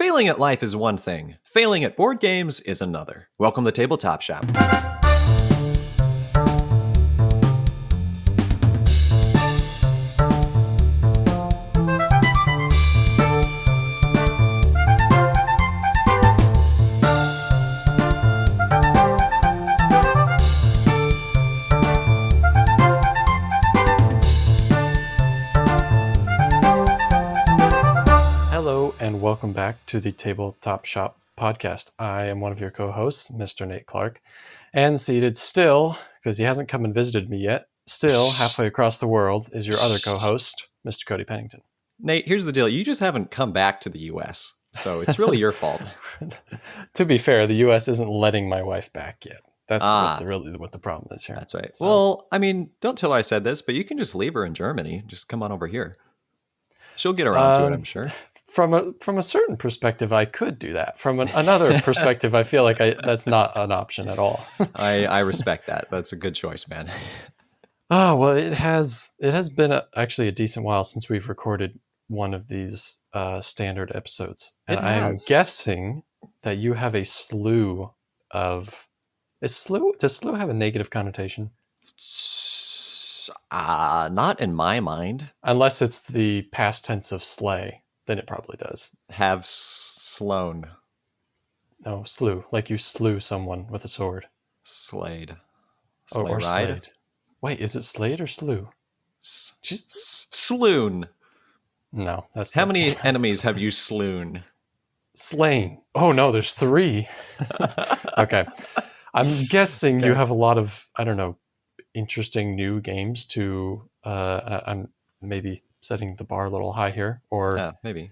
Failing at life is one thing. Failing at board games is another. Welcome to Tabletop Shop. Welcome back to the Tabletop Shop podcast. I am one of your co-hosts, Mr. Nate Clark, and seated still, because he hasn't come and visited me yet, still halfway across the world is your other co-host, Mr. Cody Pennington. Nate, here's the deal. You just haven't come back to the U.S., so it's really your fault. To be fair, the U.S. isn't letting my wife back yet. That's what the problem is here. That's right. So, well, I mean, don't tell her I said this, but you can just leave her in Germany. Just come on over here. She'll get around to it, I'm sure. From a certain perspective, I could do that. From another perspective, I feel like that's not an option at all. I respect that. That's a good choice, man. Oh, well, it has been actually a decent while since we've recorded one of these standard episodes. And I'm guessing that you have a slew of... Does slew have a negative connotation? Not in my mind. Unless it's the past tense of slay, then it probably does. Have slown. No, slew. Like you slew someone with a sword. Slayed. Or slayed. Wait, is it slayed or slew? Sloon. No, that's... How many enemies have you slewn? Slain. Oh, no, there's 3. Okay. I'm guessing you have a lot of, I don't know, interesting new games to... I'm maybe setting the bar a little high here, or maybe.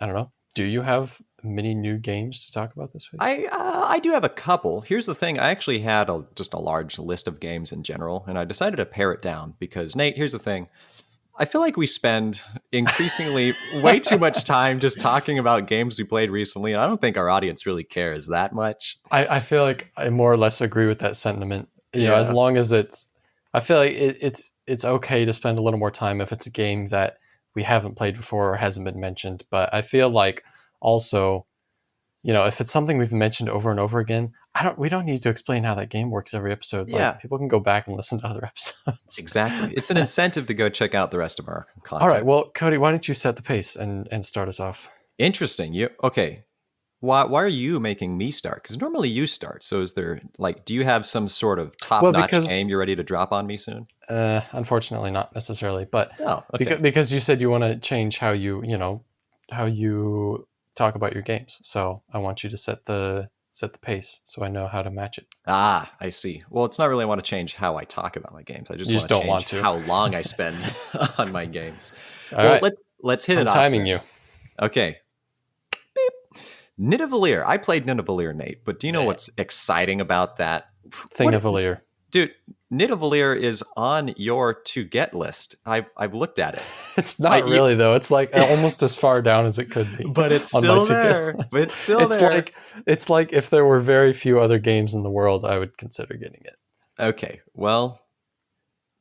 I don't know. Do you have many new games to talk about this week? I do have a couple. Here's the thing. I actually had just a large list of games in general, and I decided to pare it down because, Nate, here's the thing. I feel like we spend increasingly way too much time just talking about games we played recently, and I don't think our audience really cares that much. I feel like I more or less agree with that sentiment. You know, as long as I feel like it's okay to spend a little more time if it's a game that we haven't played before or hasn't been mentioned. But I feel like also, you know, if it's something we've mentioned over and over again, we don't need to explain how that game works every episode. Yeah. Like, people can go back and listen to other episodes. Exactly. It's an incentive to go check out the rest of our content. All right. Well, Cody, why don't you set the pace and start us off? Interesting. Okay. Why are you making me start? Because normally you start. So is there, do you have some sort of top-notch game you're ready to drop on me soon? Unfortunately, not necessarily. But okay. because you said you want to change how you talk about your games. So I want you to set the pace so I know how to match it. Ah, I see. Well, it's not really I want to change how I talk about my games. I just want to don't change want to. how long I spend on my games. All right. Let's hit it off. I'm timing you. Okay. Nidavellir. I played Nidavellir, Nate, but do you know what's exciting about that? Thingavalier. Dude, Nidavellir is on your to-get list. I've looked at it. It's not really, though. It's like almost as far down as it could be. But it's still there. It's like if there were very few other games in the world, I would consider getting it. Okay, well,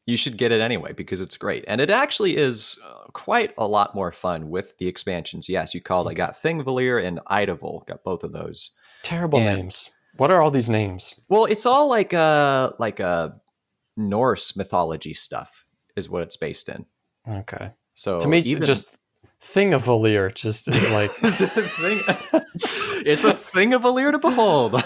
you should get it anyway because it's great. And it actually is quite a lot more fun with the expansions. Yes, I got Thingvellir and Idavul. Got both of those. Terrible names. What are all these names? Well, it's all like a Norse mythology stuff is what it's based in. Okay. So to me, just Thingavalier just is like... It's a Thingavalier to behold.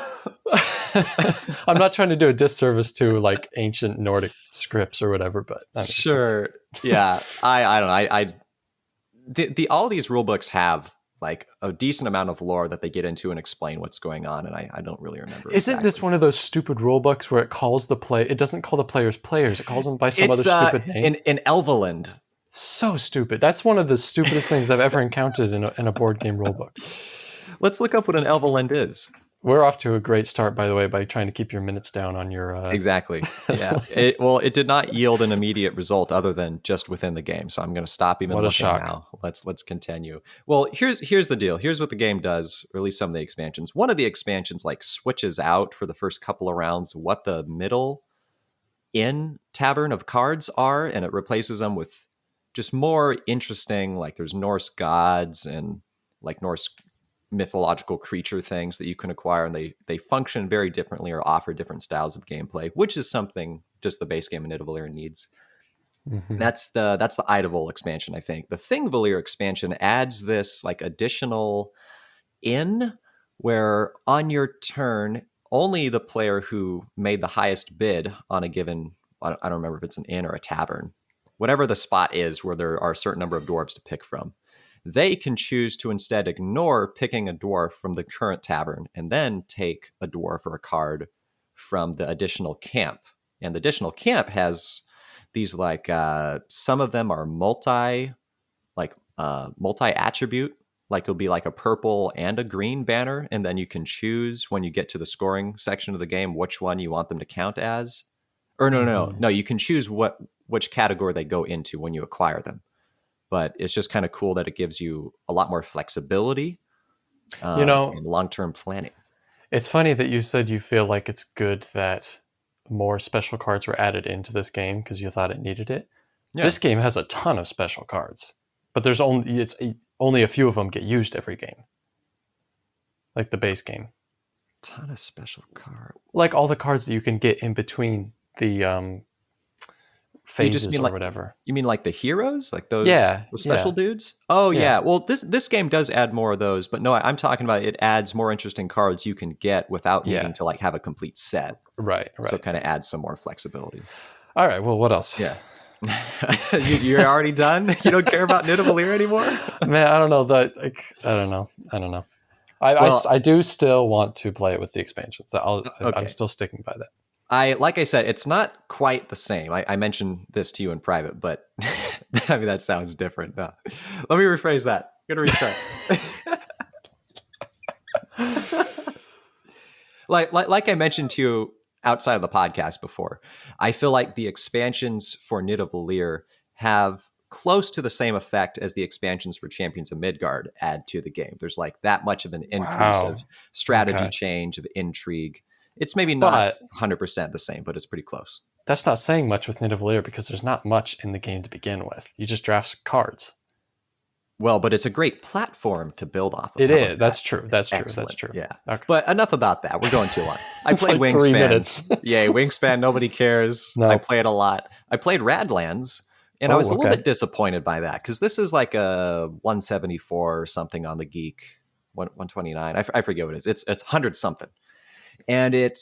I'm not trying to do a disservice to like ancient Nordic scripts or whatever, but sure, yeah. I don't know. All these rule books have like a decent amount of lore that they get into and explain what's going on, and I don't really remember. Isn't this one of those stupid rule books where it calls it doesn't call the players players, it calls them by some other stupid name? In Elveland. So stupid. That's one of the stupidest things I've ever encountered in a board game rule book. Let's look up what an Elveland is. We're off to a great start, by the way, by trying to keep your minutes down on your... Exactly. Yeah. It did not yield an immediate result other than just within the game. So I'm going to stop even looking now. Let's continue. Well, here's the deal. Here's what the game does, or at least some of the expansions. One of the expansions switches out for the first couple of rounds what the middle in tavern of cards are, and it replaces them with just more interesting, there's Norse gods and Norse mythological creature things that you can acquire, and they function very differently or offer different styles of gameplay, which is something just the base game of Nidavellir needs. Mm-hmm. That's the Idavol expansion, I think. The Thingvellir expansion adds this like additional inn where on your turn, only the player who made the highest bid on a given, I don't remember if it's an inn or a tavern, whatever the spot is where there are a certain number of dwarves to pick from, they can choose to instead ignore picking a dwarf from the current tavern and then take a dwarf or a card from the additional camp. And the additional camp has these like some of them are multi-attribute. Like it'll be like a purple and a green banner, and then you can choose when you get to the scoring section of the game which one you want them to count as. Or no, you can choose which category they go into when you acquire them. But it's just kind of cool that it gives you a lot more flexibility, and long-term planning. It's funny that you said you feel like it's good that more special cards were added into this game because you thought it needed it. Yeah. This game has a ton of special cards, but there's only a few of them get used every game, like the base game. Ton of special cards, like all the cards that you can get in between the phases or whatever. You mean like the heroes, like those special dudes? Oh yeah. Well, this game does add more of those, but no, I'm talking about it adds more interesting cards you can get without needing to like have a complete set. Right. So it kind of adds some more flexibility. All right. Well, what else? Yeah. You're already done? You don't care about Nidavellir anymore? Man, I don't know. I don't know. I do still want to play it with the expansions. I'm still sticking by that. Like I said, it's not quite the same. I mentioned this to you in private, but I mean, that sounds different. No. Let me rephrase that. I'm going to restart. like I mentioned to you outside of the podcast before, I feel like the expansions for Nidavellir have close to the same effect as the expansions for Champions of Midgard add to the game. There's like that much of an increase of strategy change, of intrigue. It's maybe not 100% the same, but it's pretty close. That's not saying much with Nidavellir because there's not much in the game to begin with. You just draft cards. Well, but it's a great platform to build off of. It is. That's true. That's true. Yeah. Okay. But enough about that. We're going too long. I played like Wingspan. 3 minutes. Yay, Wingspan. Nobody cares. No. I play it a lot. I played Radlands, and I was a little bit disappointed by that because this is like a 174 or something on the Geek, 129. I forget what it is. It's 100 something. And it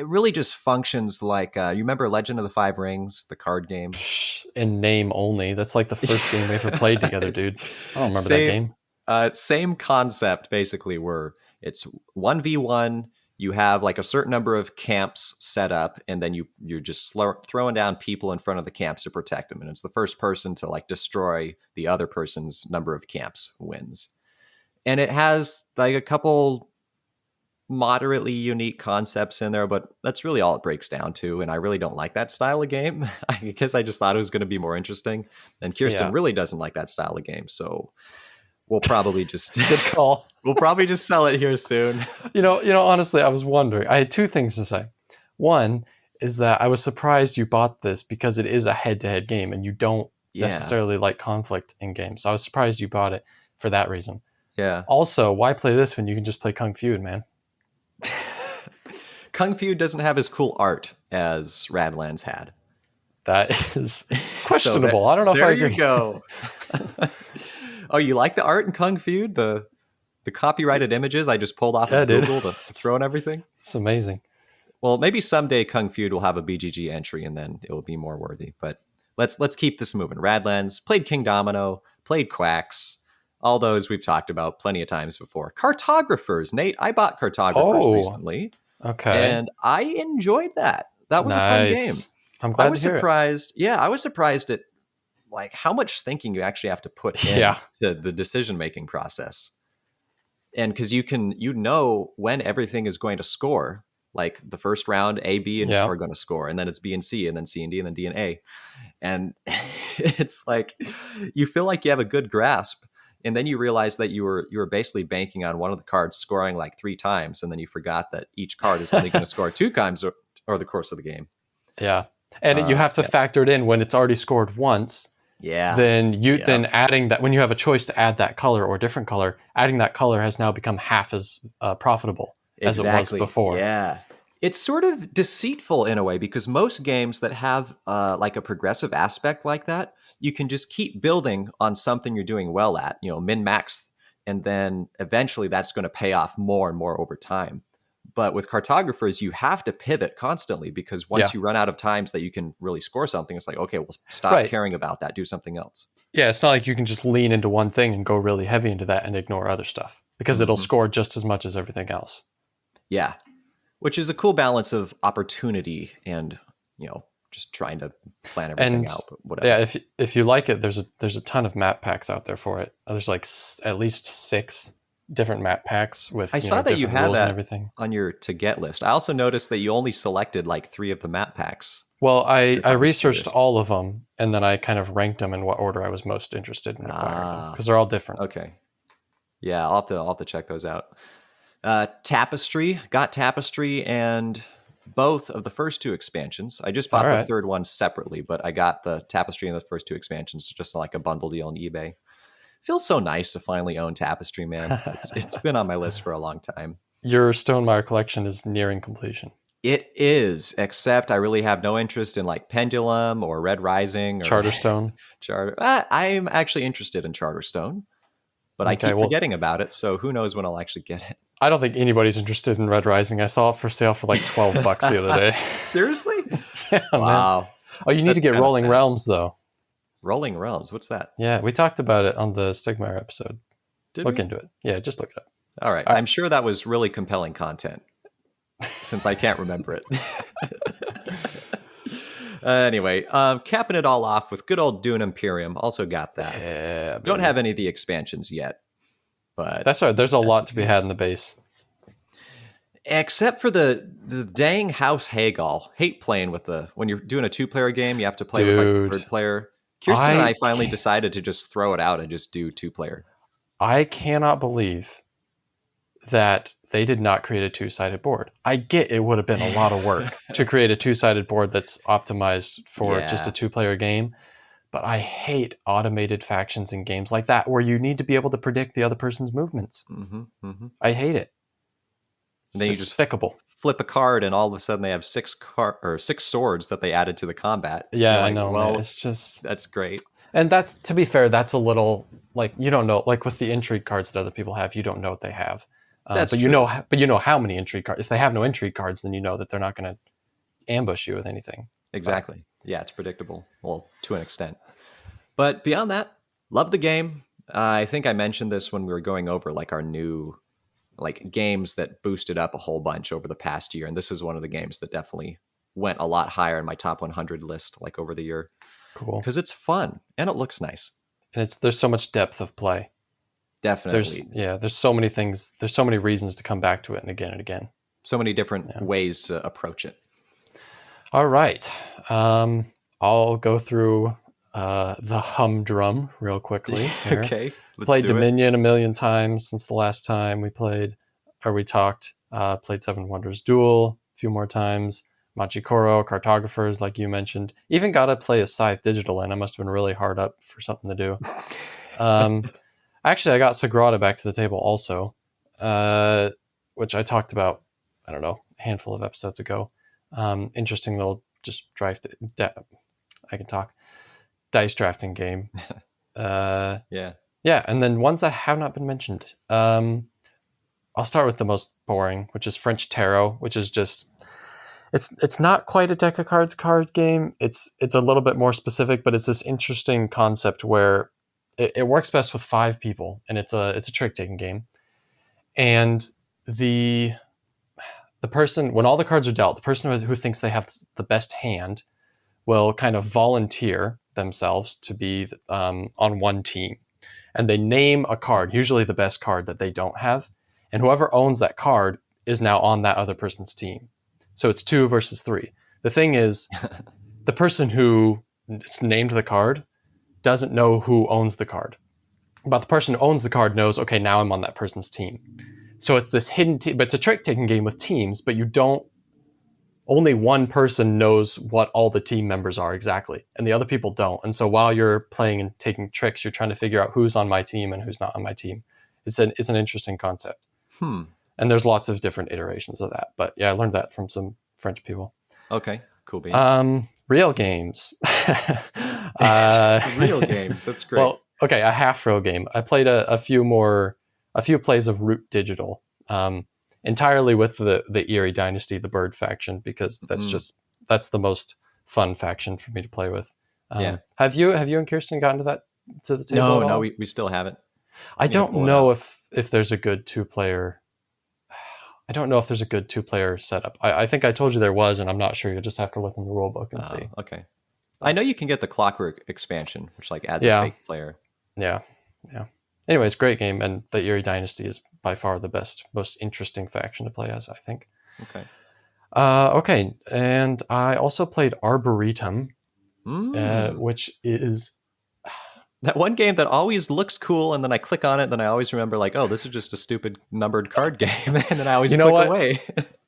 really just functions like, you remember Legend of the Five Rings, the card game? In name only. That's like the first game we ever played together, dude. I don't remember that game. Same concept, basically, where it's 1v1. You have like a certain number of camps set up, and then you're just throwing down people in front of the camps to protect them. And it's the first person to like destroy the other person's number of camps wins. And it has like a couple moderately unique concepts in there, but that's really all it breaks down to. And I really don't like that style of game because I just thought it was going to be more interesting. And Kirsten really doesn't like that style of game. So we'll probably just good call. We'll probably just sell it here soon. You know, honestly, I was wondering. I had two things to say. One is that I was surprised you bought this because it is a head-to-head game and you don't necessarily like conflict in games. So I was surprised you bought it for that reason. Yeah. Also, why play this when you can just play Kung Feud, man? Kung Feud doesn't have as cool art as Radlands had. That is questionable. I don't know if I agree. There you go. Oh, you like the art in Kung Feud? The copyrighted images I just pulled off of Google to throw and everything? It's amazing. Well, maybe someday Kung Feud will have a BGG entry and then it will be more worthy. But let's keep this moving. Radlands, played King Domino, played Quacks. All those we've talked about plenty of times before. Cartographers. Nate, I bought Cartographers recently. Okay. And I enjoyed that. That was a fun game. I'm glad to hear surprised. It. Yeah, I was surprised at like how much thinking you actually have to put into the decision-making process. And because you know when everything is going to score. Like the first round, A, B, and are going to score. And then it's B and C, and then C and D, and then D and A. And it's like you feel like you have a good grasp. And then you realize that you were basically banking on one of the cards scoring like 3 times, and then you forgot that each card is only going to score 2 times over the course of the game. Yeah, and you have to factor it in when it's already scored once. Yeah. then adding that, when you have a choice to add that color or different color, adding that color has now become half as profitable as it was before. Yeah. It's sort of deceitful in a way because most games that have like a progressive aspect like that, you can just keep building on something you're doing well at, min max, and then eventually that's going to pay off more and more over time. But with cartographers, you have to pivot constantly because once you run out of times that you can really score something, it's like, okay, well, stop caring about that. Do something else. Yeah, it's not like you can just lean into one thing and go really heavy into that and ignore other stuff because it'll score just as much as everything else. Yeah, which is a cool balance of opportunity and, just trying to plan everything out. But whatever. Yeah, if you like it, there's a ton of map packs out there for it. There's like at least 6 different map packs with I saw that you had rules that and everything on your to get list. I also noticed that you only selected like 3 of the map packs. Well, I researched all of them and then I kind of ranked them in what order I was most interested in acquiring because they're all different. Okay. Yeah, I'll have to check those out. Tapestry, got Tapestry and both of the first 2 expansions. I just bought the third one separately, but I got the Tapestry and the first 2 expansions just like a bundle deal on eBay. Feels so nice to finally own Tapestry, man. It's been on my list for a long time. Your Stonemaier collection is nearing completion. It is, except I really have no interest in like Pendulum or Red Rising or Charterstone. I'm actually interested in Charterstone, but I keep forgetting about it. So who knows when I'll actually get it? I don't think anybody's interested in Red Rising. I saw it for sale for like $12 the other day. Seriously? Yeah, wow. Man. Oh, you need to get Rolling Realms though. Rolling Realms, what's that? Yeah, we talked about it on the Stigmaier episode. Look into it. Yeah, just look it up. All right. I'm sure that was really compelling content since I can't remember it. Anyway, capping it all off with good old Dune Imperium. Also got that. Yeah, don't have any of the expansions yet. But that's right. There's a lot to be had in the base. Except for the dang House Hagal. Hate playing with when you're doing a 2-player game, you have to play with like the 3rd player. Kirsten and I finally decided to just throw it out and just do 2-player. I cannot believe that they did not create a 2-sided board. I get it would have been a lot of work to create a 2-sided board that's optimized for just a 2-player game, but I hate automated factions in games like that where you need to be able to predict the other person's movements. I hate it. It's despicable. Flip a card and all of a sudden they have 6 swords that they added to the combat. Yeah, I know. Well, it's just that's great. And that's, to be fair, that's a little like you don't know, like with the intrigue cards that other people have, you don't know what they have. That's but true. you know how many intrigue cards. If they have no intrigue cards, then you know that they're not going to ambush you with anything. Exactly. Yeah, it's predictable. Well, to an extent. But beyond that, love the game. I think I mentioned this when we were going over like our new like games that boosted up a whole bunch over the past year. And this is one of the games that definitely went a lot higher in my top 100 list, like over the year. Cool. Because it's fun and it looks nice. And there's so much depth of play. Definitely. There's so many things. There's so many reasons to come back to it and again. So many different ways to approach it. All right. I'll go through the humdrum real quickly here. Okay. Played Dominion a million times since the last time we talked. Played Seven Wonders Duel a few more times. Machikoro, Cartographers, like you mentioned. Even got to play a Scythe Digital in. I must have been really hard up for something to do. Actually, I got Sagrada back to the table also, which I talked about, I don't know, a handful of episodes ago. Interesting little just dice drafting game. Yeah, and then ones that have not been mentioned. I'll start with the most boring, which is French Tarot, which is just it's not quite a deck of cards card game. It's a little bit more specific, but it's this interesting concept where it works best with 5 people, and it's a trick taking game. And the person, when all the cards are dealt, the person who thinks they have the best hand will kind of volunteer themselves to be on one team. And they name a card, usually the best card that they don't have. And whoever owns that card is now on that other person's team. So it's 2 versus 3. The thing is, the person who named the card doesn't know who owns the card. But the person who owns the card knows, okay, now I'm on that person's team. So it's this hidden team, but it's a trick-taking game with teams, but you don't only one person knows what all the team members are exactly, and the other people don't. And so while you're playing and taking tricks, you're trying to figure out who's on my team and who's not on my team. It's an interesting concept. And there's lots of different iterations of that. But yeah, I learned that from some French people. Okay, cool beans. Real games. Real games, that's great. Well, okay, a half real game. I played a few plays of Root Digital, entirely with the Eerie Dynasty, the Bird faction, because that's the most fun faction for me to play with. Have you and Kirsten gotten to the table? No, we still haven't. I don't know if there's a good 2-player. I don't know if there's a good 2-player setup. I think I told you there was, and I'm not sure. You'll just have to look in the rule book and see. Okay. I know you can get the Clockwork expansion, which adds a fake player. Yeah. Anyways, great game, and the Eerie Dynasty is by far the best, most interesting faction to play as, I think. Okay. Okay, and I also played Arboretum, which is that one game that always looks cool, and then I click on it, and then I always remember, oh, this is just a stupid numbered card game, and then I always click away.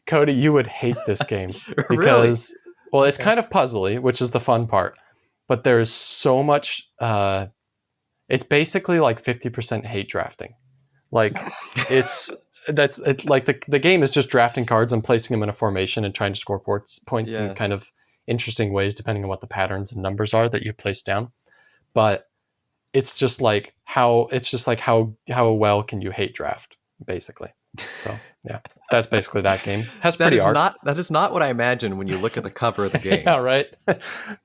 Cody, you would hate this game because, well, it's kind of puzzly, which is the fun part, but there's so much. It's basically 50% hate drafting. The game is just drafting cards and placing them in a formation and trying to score points in kind of interesting ways, depending on what the patterns and numbers are that you place down. But it's just how well can you hate draft, basically. So yeah, that's basically that game. Has pretty art. That is not what I imagine when you look at the cover of the game. Yeah, right.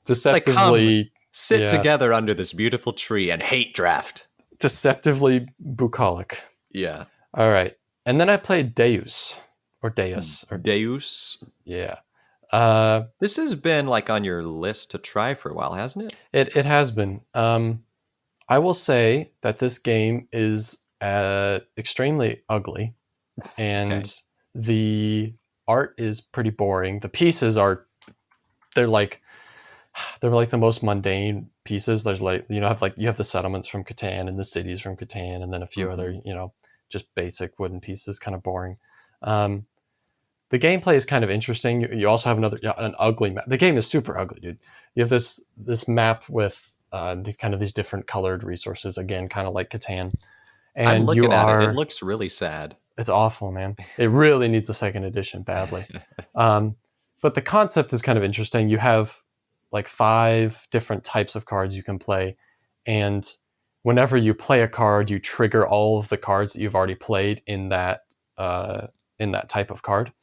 Deceptively sit together under this beautiful tree and hate draft. Deceptively bucolic. Yeah. All right, and then I played Deus. Yeah. This has been on your list to try for a while, hasn't it? It has been. I will say that this game is extremely ugly, and the art is pretty boring. The pieces they're like the most mundane pieces. There's you have the settlements from Catan and the cities from Catan, and then a few other just basic wooden pieces, kind of boring. The gameplay is kind of interesting. You also have an ugly map. The game is super ugly, dude. You have this map with these different colored resources, again, kind of like Catan. And I'm looking at it. It looks really sad. It's awful, man. It really needs a second edition badly. But the concept is kind of interesting. You have 5 different types of cards you can play, and whenever you play a card, you trigger all of the cards that you've already played in that type of card.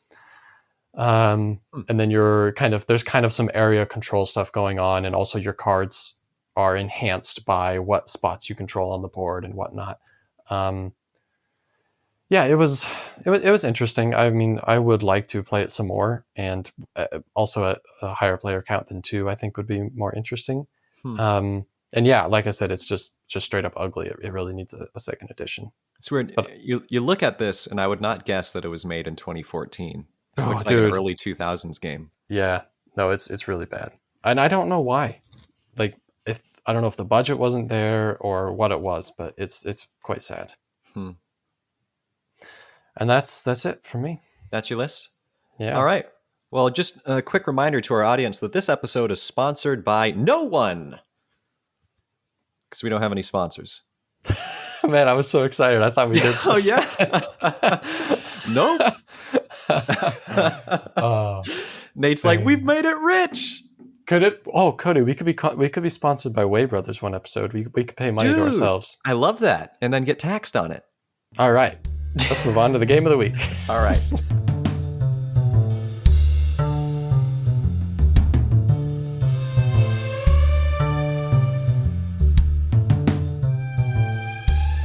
And then there's kind of some area control stuff going on, and also your cards are enhanced by what spots you control on the board and whatnot. It was interesting. I mean, I would like to play it some more, and also at a higher player count than 2, I think would be more interesting. And yeah, like I said, it's just straight up ugly. It really needs a second edition. It's weird. But, you look at this, and I would not guess that it was made in 2014. This looks like an early 2000s game. Yeah, no, it's really bad, and I don't know why. I don't know if the budget wasn't there or what it was, but it's quite sad. And that's it for me. That's your list? Yeah. All right. Well, just a quick reminder to our audience that this episode is sponsored by no one, because we don't have any sponsors. Man, I was so excited. I thought we did. Oh yeah. No. Nate's like, we've made it rich. Could it? Oh, Cody, we could be sponsored by Way Brothers one episode. We could pay money to ourselves. I love that, and then get taxed on it. All right, let's move on to the game of the week. All right.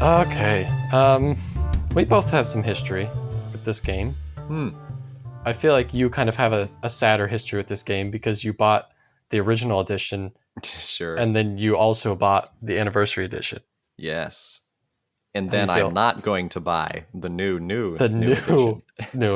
Okay. We both have some history with this game. I feel like you kind of have a sadder history with this game because you bought the original edition. Sure. And then you also bought the anniversary edition. Yes. And then I'm not going to buy the new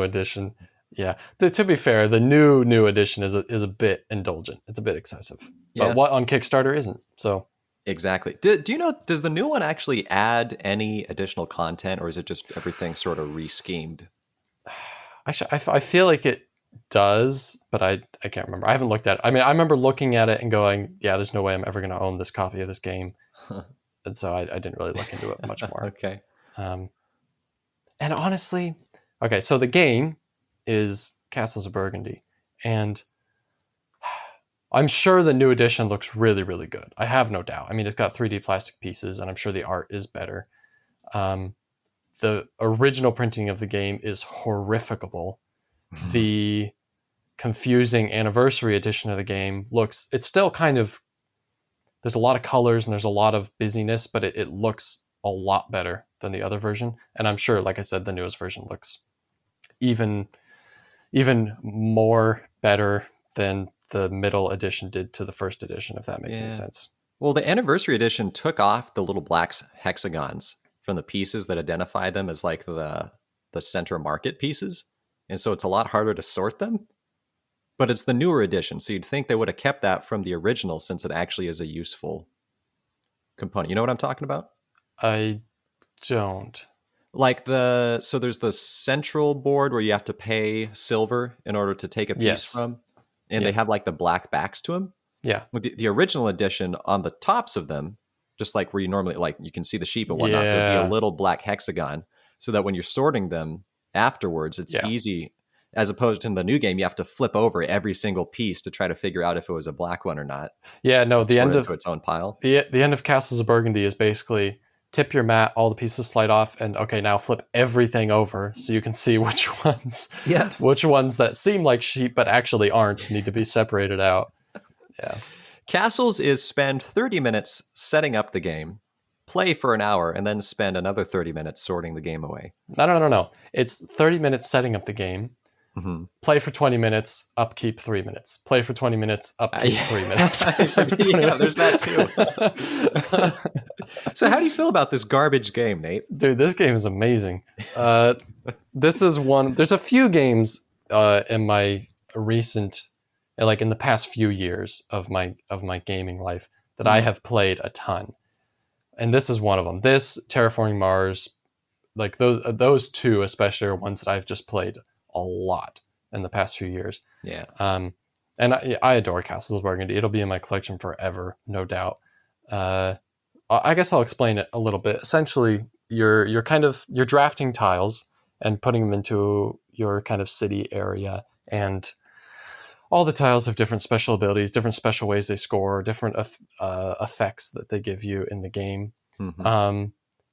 edition. Yeah. To be fair, the new edition is a bit indulgent. It's a bit excessive. Yeah. But what on Kickstarter isn't. So exactly. Do you know, does the new one actually add any additional content, or is it just everything sort of re-schemed? Actually, I feel like it does, but I can't remember. I haven't looked at it. I mean, I remember looking at it and going, yeah, there's no way I'm ever going to own this copy of this game. And so I didn't really look into it much more. Okay. And honestly, okay, so the game is Castles of Burgundy. And I'm sure the new edition looks really, really good. I have no doubt. I mean, it's got 3D plastic pieces, and I'm sure the art is better. The original printing of the game is horrificable. The confusing anniversary edition of the game it's still kind of, there's a lot of colors and there's a lot of busyness, but it looks a lot better than the other version. And I'm sure, like I said, the newest version looks even more better than the middle edition did to the first edition, if that makes any sense. Well, the anniversary edition took off the little black hexagons from the pieces that identify them as like the center market pieces. And so it's a lot harder to sort them. But it's the newer edition, so you'd think they would have kept that from the original since it actually is a useful component. You know what I'm talking about? I don't. Like so there's the central board where you have to pay silver in order to take a piece from. And they have like the black backs to them. Yeah. With the original edition, on the tops of them, just like where you normally, like you can see the sheep and whatnot, there'd be a little black hexagon so that when you're sorting them afterwards, it's easy. As opposed to in the new game, you have to flip over every single piece to try to figure out if it was a black one or not. Yeah, no, the end of its own pile. The end of Castles of Burgundy is basically tip your mat, all the pieces slide off, and okay, now flip everything over so you can see which ones that seem like sheep but actually aren't, need to be separated out. Yeah. Castles is spend 30 minutes setting up the game, play for an hour, and then spend another 30 minutes sorting the game away. No. It's 30 minutes setting up the game. Mm-hmm. Play for 20 minutes, upkeep 3 minutes. Play for 20 minutes, upkeep 3 minutes. There's that too. So how do you feel about this garbage game, Nate? Dude, this game is amazing. This is one, there's a few games in my recent, like in the past few years of my gaming life that I have played a ton. And this is one of them. This, Terraforming Mars, like those two especially are ones that I've just played a lot in the past few years. Yeah. And I adore Castles of Burgundy. It'll be in my collection forever, no doubt. I guess I'll explain it a little bit. Essentially, you're drafting tiles and putting them into your kind of city area, and all the tiles have different special abilities, different special ways they score, different effects that they give you in the game. Mm-hmm.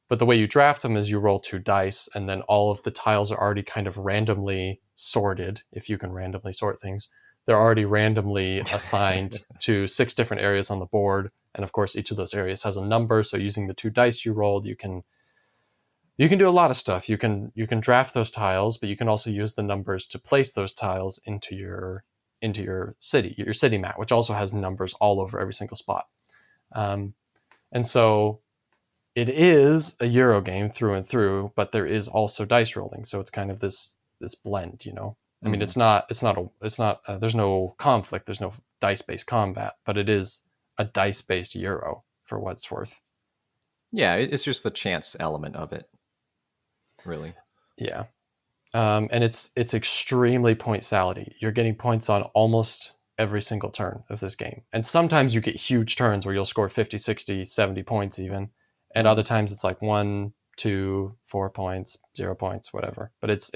But the way you draft them is you roll 2 dice, and then all of the tiles are already kind of randomly sorted, if you can randomly sort things. They're already randomly assigned to 6 different areas on the board. And of course, each of those areas has a number. So using the 2 dice you rolled, you can do a lot of stuff. You can draft those tiles, but you can also use the numbers to place those tiles into your city map, which also has numbers all over every single spot. And so it is a Euro game through and through, but there is also dice rolling. So it's kind of this blend, you know. I mean, there's no conflict, there's no dice-based combat, but it is a dice-based Euro for what it's worth. Yeah, it's just the chance element of it, really. Yeah. And it's extremely point salady. You're getting points on almost every single turn of this game. And sometimes you get huge turns where you'll score 50, 60, 70 points even. And other times it's like 1, 2, 4 points, 0 points, whatever. But it's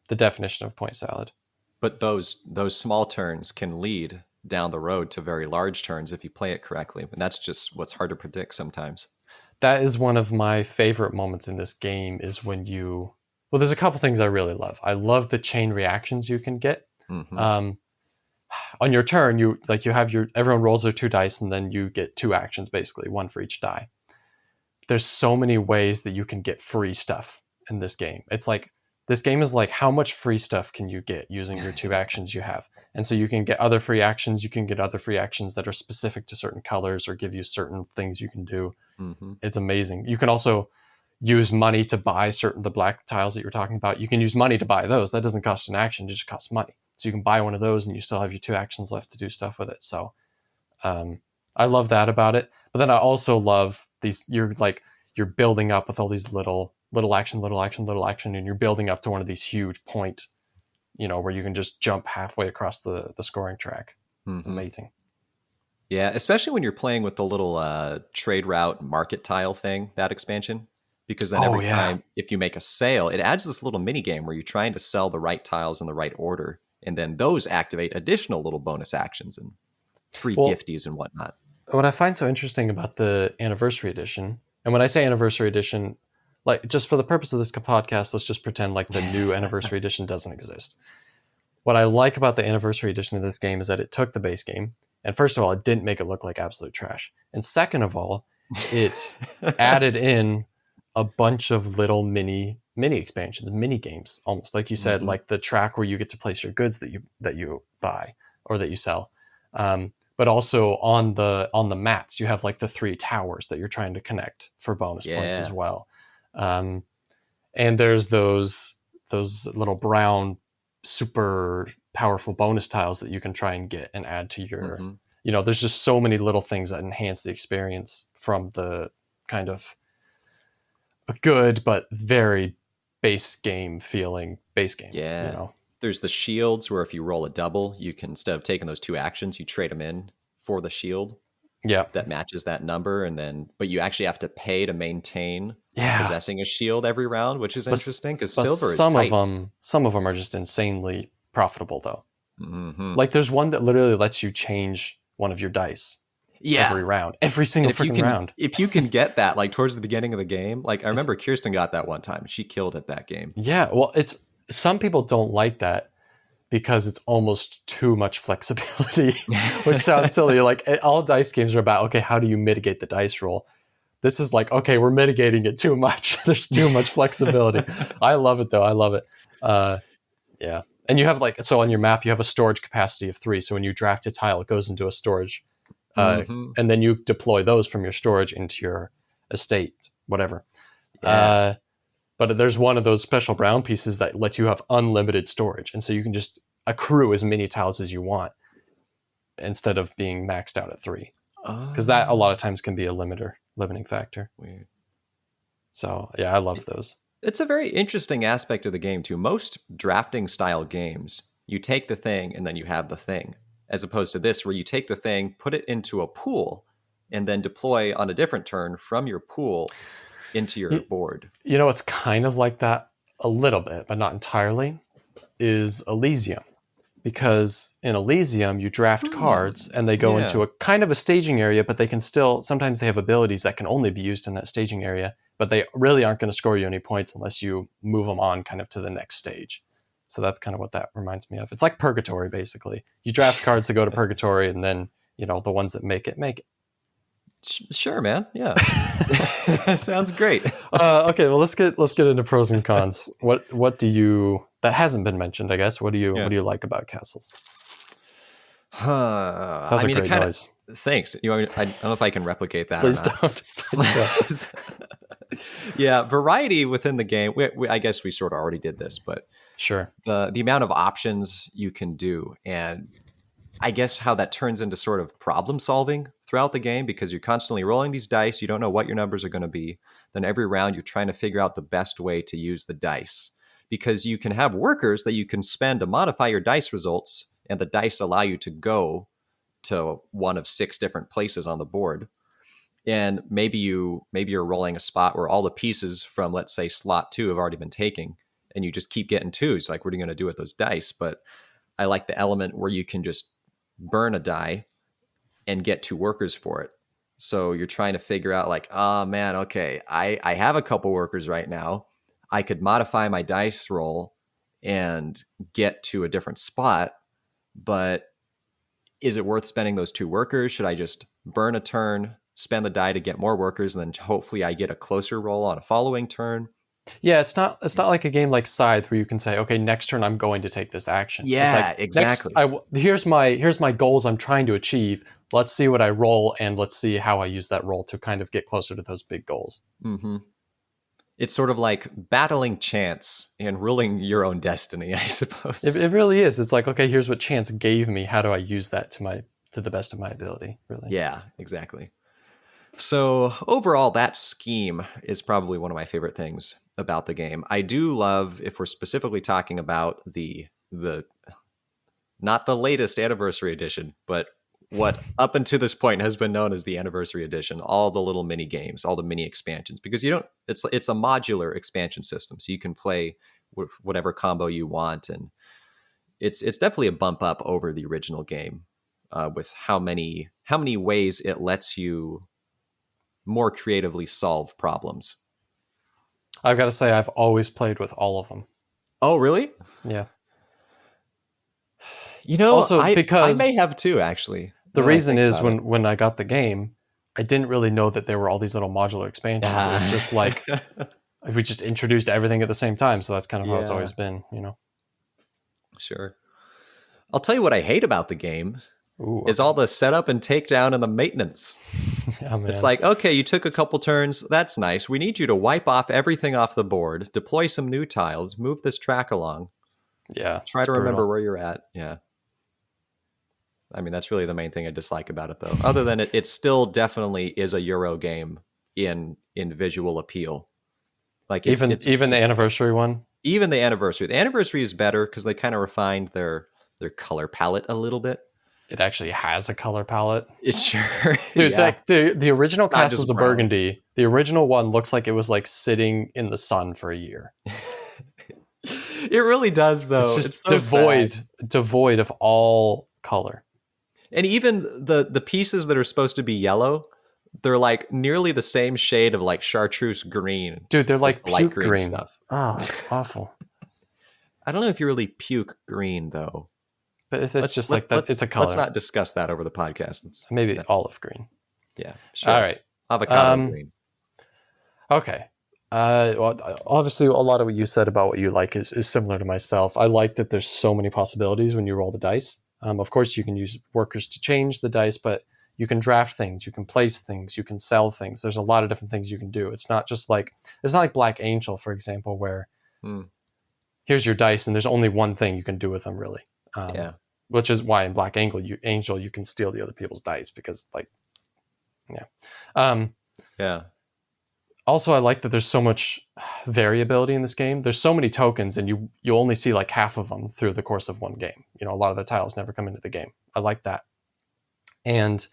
the definition of point salad. But those small turns can lead down the road to very large turns if you play it correctly. And that's just what's hard to predict sometimes. That is one of my favorite moments in this game is when well, there's a couple things I really love. I love the chain reactions you can get. Mm-hmm. On your turn, everyone rolls their 2 dice and then you get 2 actions, basically 1 for each die. There's so many ways that you can get free stuff in this game. It's like, this game is like, how much free stuff can you get using your 2 actions you have? And so you can get other free actions. You can get other free actions that are specific to certain colors or give you certain things you can do. Mm-hmm. It's amazing. You can also use money to buy the black tiles that you're talking about. You can use money to buy those. That doesn't cost an action, it just costs money. So you can buy one of those and you still have your 2 actions left to do stuff with it. So I love that about it. But then I also love these, you're building up with all these little action, and you're building up to one of these huge point where you can just jump halfway across the scoring track. It's amazing. Yeah, especially when you're playing with the little trade route market tile thing, that expansion. Because then every time, if you make a sale, it adds this little mini game where you're trying to sell the right tiles in the right order. And then those activate additional little bonus actions and free gifties and whatnot. What I find so interesting about the Anniversary Edition, and when I say Anniversary Edition, like just for the purpose of this podcast, let's just pretend like the new Anniversary Edition doesn't exist. What I like about the Anniversary Edition of this game is that it took the base game, and first of all, it didn't make it look like absolute trash. And second of all, it added in a bunch of little mini expansions, mini games, almost like you said, like the track where you get to place your goods that you buy or that you sell. But also on the mats, you have like the 3 towers that you're trying to connect for bonus points as well. And there's those little brown, super powerful bonus tiles that you can try and get and add to your, there's just so many little things that enhance the experience from the kind of a good but very base game feeling base game. Yeah. There's the shields where if you roll a double, you can, instead of taking those 2 actions, you trade them in for the shield. Yeah. That matches that number. But you actually have to pay to maintain possessing a shield every round, which is interesting because silver is tight. Some of them are just insanely profitable though. Like there's one that literally lets you change one of your dice. Every round, every single freaking round. If you can get that, like towards the beginning of the game, like I remember Kirsten got that one time. She killed at that game. Yeah, well, some people don't like that because it's almost too much flexibility, which sounds silly. Like all dice games are about, okay, how do you mitigate the dice roll? This is like, okay, we're mitigating it too much. There's too much flexibility. I love it though. I love it. Yeah. And you have so on your map, you have a storage capacity of 3. So when you draft a tile, it goes into a storage. And then you deploy those from your storage into your estate, whatever. But there's one of those special brown pieces that lets you have unlimited storage. And so you can just accrue as many tiles as you want instead of being maxed out at 3. Because that a lot of times can be a limiting factor. Weird. So yeah, I love those. It's a very interesting aspect of the game too. Most drafting style games, you take the thing and then you have the thing. As opposed to this, where you take the thing, put it into a pool, and then deploy on a different turn from your pool into your board. It's kind of like that a little bit, but not entirely, is Elysium. Because in Elysium, you draft cards, and they go into a kind of a staging area, but they can still, sometimes they have abilities that can only be used in that staging area, but they really aren't going to score you any points unless you move them on kind of to the next stage. So that's kind of what that reminds me of. It's like Purgatory, basically. You draft cards to go to Purgatory, and then, the ones that make it, make it. Sure, man. Yeah. Sounds great. Okay, well, let's get into pros and cons. What do you, that hasn't been mentioned, I guess. What do you like about Castles? That was a great noise. Thanks. I don't know if I can replicate that. Please don't. Yeah, variety within the game. I guess we sort of already did this, but sure. The amount of options you can do, and I guess how that turns into sort of problem solving throughout the game, because you're constantly rolling these dice. You don't know what your numbers are going to be. Then every round you're trying to figure out the best way to use the dice, because you can have workers that you can spend to modify your dice results, and the dice allow you to go to one of 6 different places on the board. And maybe you're rolling a spot where all the pieces from, let's say, slot 2 have already been taken, and you just keep getting 2s. Like, what are you going to do with those dice? But I like the element where you can just burn a die and get 2 workers for it. So you're trying to figure out like, oh man, okay, I have a couple workers right now. I could modify my dice roll and get to a different spot, but is it worth spending those 2 workers? Should I just burn a turn, spend the die to get more workers, and then hopefully I get a closer roll on a following turn? Yeah, it's not like a game like Scythe where you can say, okay, next turn I'm going to take this action. Yeah, it's like, exactly. Here's my goals I'm trying to achieve. Let's see what I roll, and let's see how I use that roll to kind of get closer to those big goals. Mm-hmm. It's sort of like battling chance and ruling your own destiny, I suppose. It really is. It's like, okay, here's what chance gave me. How do I use that to the best of my ability? Really? Yeah, exactly. So overall, that scheme is probably one of my favorite things about the game. I do love, if we're specifically talking about the the not the latest anniversary edition, but what up until this point has been known as the anniversary edition, all the little mini games, all the mini expansions, because it's a modular expansion system, so you can play whatever combo you want, and it's definitely a bump up over the original game, with how many ways it lets you more creatively solve problems. I've got to say, I've always played with all of them. Oh, really? Yeah. Also, because I may have too, actually. The reason is when I got the game, I didn't really know that there were all these little modular expansions. It was just like we just introduced everything at the same time. So that's kind of how it's always been, Sure. I'll tell you what I hate about the game is all the setup and takedown and the maintenance. Yeah, man. It's like, okay, you took a couple turns. That's nice. We need you to wipe off everything off the board, deploy some new tiles, move this track along. Yeah. Try to remember where you're at. Yeah. I mean, that's really the main thing I dislike about it, though. Other than it still definitely is a Euro game in visual appeal. Like even the anniversary one? Even the anniversary. The anniversary is better because they kind of refined their color palette a little bit. It actually has a color palette. It's sure. Dude, the original Castles of Burgundy, the original one looks like it was like sitting in the sun for a year. It really does, though. It's just so devoid of all color. And even the pieces that are supposed to be yellow, they're like nearly the same shade of like chartreuse green. Dude, they're like puke green stuff. Oh, it's awful. I don't know if you really puke green, though. But it's just like that. It's a color. Let's not discuss that over the podcast. Maybe olive green. Yeah, sure. All right. Avocado green. Okay. Well, obviously, a lot of what you said about what you like is similar to myself. I like that there's so many possibilities when you roll the dice. Of course, you can use workers to change the dice, but you can draft things, you can place things, you can sell things. There's a lot of different things you can do. It's not like Black Angel, for example, where here's your dice and there's only one thing you can do with them, really. Which is why in Black Angel you can steal the other people's dice because, like, yeah. Also, I like that there's so much variability in this game. There's so many tokens, and you only see like half of them through the course of one game. A lot of the tiles never come into the game. I like that. And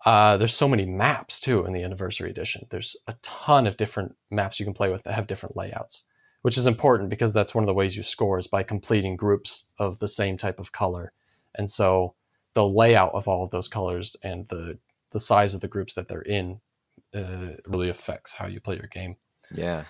there's so many maps, too, in the Anniversary Edition. There's a ton of different maps you can play with that have different layouts, which is important because that's one of the ways you score is by completing groups of the same type of color. And so the layout of all of those colors and the size of the groups that they're in really affects how you play your game. Yeah.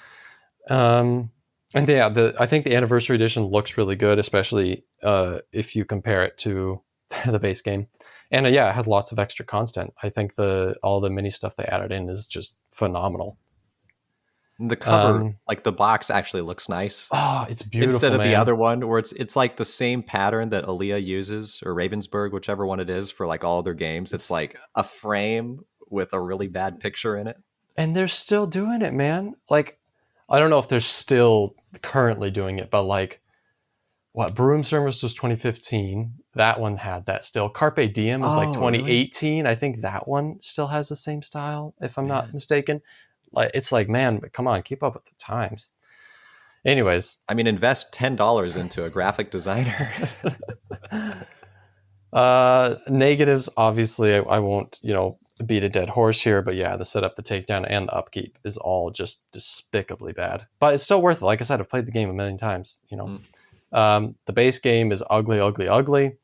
I think the Anniversary Edition looks really good, especially if you compare it to the base game. And it has lots of extra content. I think all the mini stuff they added in is just phenomenal. The cover, like the box, actually looks nice. Oh, it's beautiful. Instead of the other one, where it's like the same pattern that Aaliyah uses, or Ravensburg, whichever one it is, for like all their games. It's like a frame with a really bad picture in it. And they're still doing it, man. Like, I don't know if they're still currently doing it, but like, Broom Service was 2015. That one had that still. Carpe Diem is like 2018. Really? I think that one still has the same style, if I'm not mistaken. Like, it's like, man, come on, keep up with the times. Anyways. I mean, invest $10 into a graphic designer. Negatives, obviously, I won't, beat a dead horse here, but the setup, the takedown, and the upkeep is all just despicably bad. But it's still worth it. Like I said, I've played the game a million times, The base game is ugly, ugly, ugly.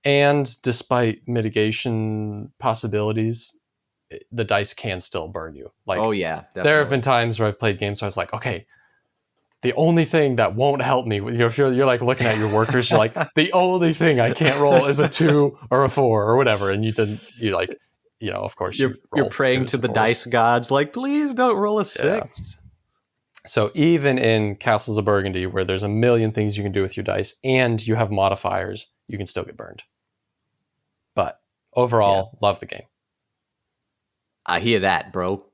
And despite mitigation possibilities, the dice can still burn you. Like, oh yeah, definitely. There have been times where I've played games where I was like, okay, the only thing that won't help me, if you're like looking at your workers, you're like, the only thing I can't roll is a 2 or a 4 or whatever, and of course you're praying to the dice gods, like, please don't roll a 6. Yeah. So even in Castles of Burgundy, where there's a million things you can do with your dice, and you have modifiers, you can still get burned. But overall, love the game. I hear that, bro.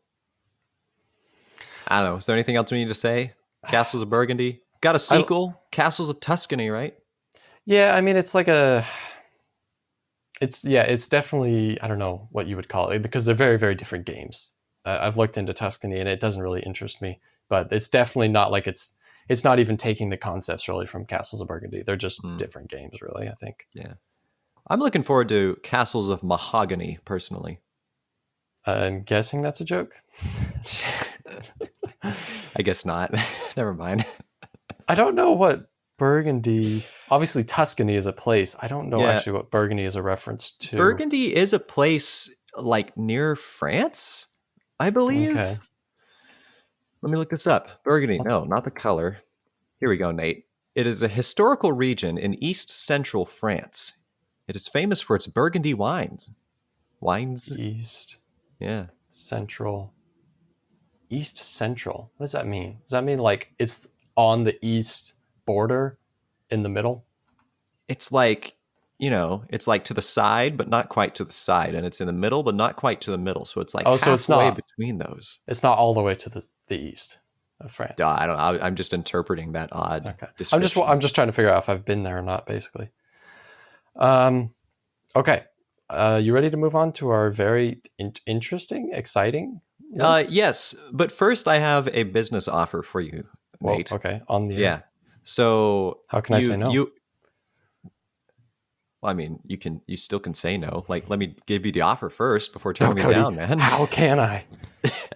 I don't know. Is there anything else we need to say? Castles of Burgundy got a sequel, Castles of Tuscany, right? Yeah, I mean, it's like it's definitely, I don't know what you would call it, because they're very, very different games. I've looked into Tuscany and it doesn't really interest me, but it's definitely not like it's it's not even taking the concepts really from Castles of Burgundy. They're just different games, really, I think. Yeah. I'm looking forward to Castles of Mahogany, personally. I'm guessing that's a joke. I guess not. Never mind. I don't know what Burgundy... Obviously, Tuscany is a place. I don't know actually what Burgundy is a reference to. Burgundy is a place like near France, I believe. Okay. Let me look this up. Burgundy. No, not the color. Here we go, Nate. It is a historical region in East Central France. It is famous for its Burgundy wines. East. Yeah. Central. East Central. What does that mean? Does that mean like it's on the east border in the middle? It's like, it's like to the side, but not quite to the side. And it's in the middle, but not quite to the middle. So it's like so it's not between those. It's not all the way to the east of France. I don't know. I'm just interpreting that odd. Okay. I'm just trying to figure out if I've been there or not, basically. Okay. You ready to move on to our very interesting, exciting list? Yes, but first I have a business offer for you, Nate. Well, okay, on the yeah. So how can I say no? Well, I mean, you still can say no. Like, let me give you the offer first before turning me Cody, down, man. How can I?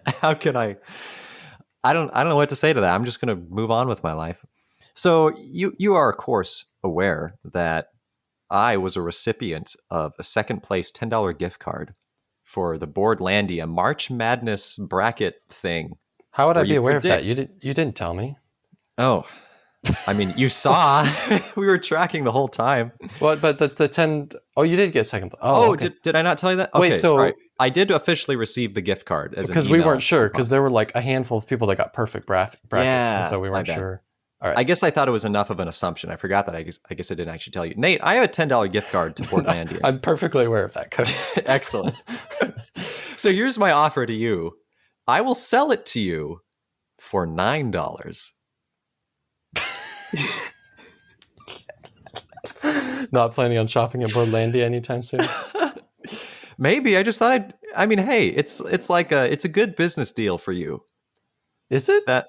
How can I? I don't know what to say to that. I'm just going to move on with my life. So you are, of course, aware that I was a recipient of a second place $10 gift card for the Boardlandia March Madness bracket thing. How would I be aware of that? You didn't tell me. Oh, I mean, you saw. We were tracking the whole time. Well, but the 10... Oh, you did get second place. Oh, okay. Did I not tell you that? Okay, wait, so... Sorry. I did officially receive the gift card. Because we weren't sure, because there were like a handful of people that got perfect brackets, and so we weren't sure. All right. I guess I thought it was enough of an assumption. I forgot that. I guess I didn't actually tell you. Nate, I have a $10 gift card to Boardlandia. I'm perfectly aware of that, Cody. Excellent. So here's my offer to you. I will sell it to you for $9. Not planning on shopping at Boardlandia anytime soon. Maybe. I just thought hey, it's a good business deal for you. Is it? That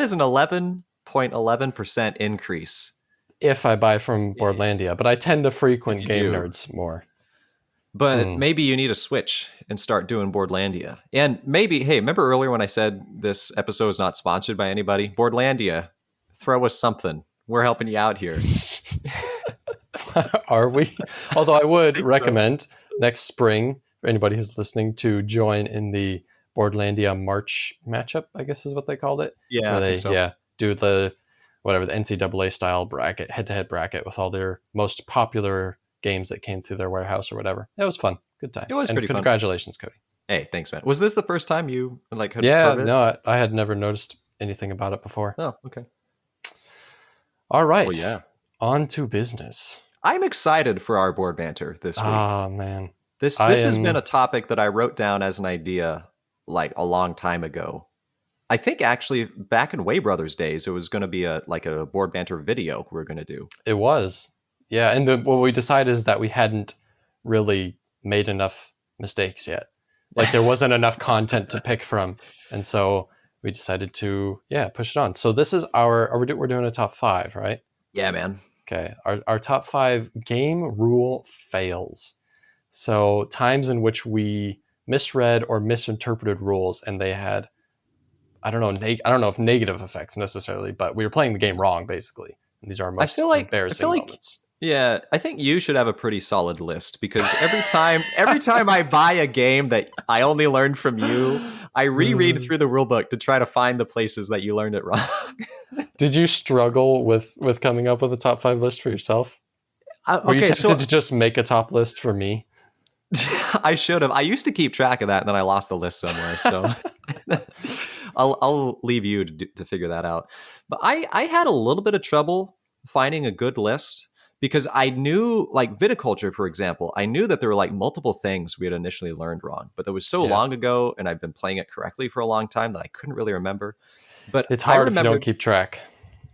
is an 11.11% increase. If I buy from Boardlandia, but I tend to frequent Game Nerds more. But maybe you need a switch and start doing Boardlandia. And maybe, hey, remember earlier when I said this episode is not sponsored by anybody? Boardlandia, throw us something. We're helping you out here. Are we? Although I would recommend next spring for anybody who's listening to join in the Boardlandia March matchup, I guess is what they called it. Yeah, where they do the NCAA style bracket, head-to-head bracket with all their most popular games that came through their warehouse or whatever. It was fun. Good time. It was pretty fun. Congratulations, Cody. Hey, thanks, man. Was this the first time you heard of it? No, I had never noticed anything about it before. Oh, okay. All right. Well, yeah. On to business. I'm excited for our board banter this week. Oh, man. This has been a topic that I wrote down as an idea like a long time ago. I think actually back in Way Brothers days, it was going to be a board banter video we were going to do. It was. Yeah. And what we decided is that we hadn't really made enough mistakes yet. Like there wasn't enough content to pick from. And so we decided to, push it on. So this is we're doing a top 5, right? Yeah, man. Okay. Our top 5 game rule fails. So times in which we misread or misinterpreted rules and they had, I don't know if negative effects necessarily, but we were playing the game wrong, basically. And these are our most embarrassing moments. Yeah, I think you should have a pretty solid list because every time I buy a game that I only learned from you, I reread through the rulebook to try to find the places that you learned it wrong. Did you struggle with coming up with a top 5 list for yourself? Were you tempted to just make a top list for me? I should have. I used to keep track of that, and then I lost the list somewhere. So I'll leave you to figure that out. But I had a little bit of trouble finding a good list because I knew, like viticulture, for example, I knew that there were like multiple things we had initially learned wrong, but that was so long ago, and I've been playing it correctly for a long time that I couldn't really remember. But it's hard if you don't keep track.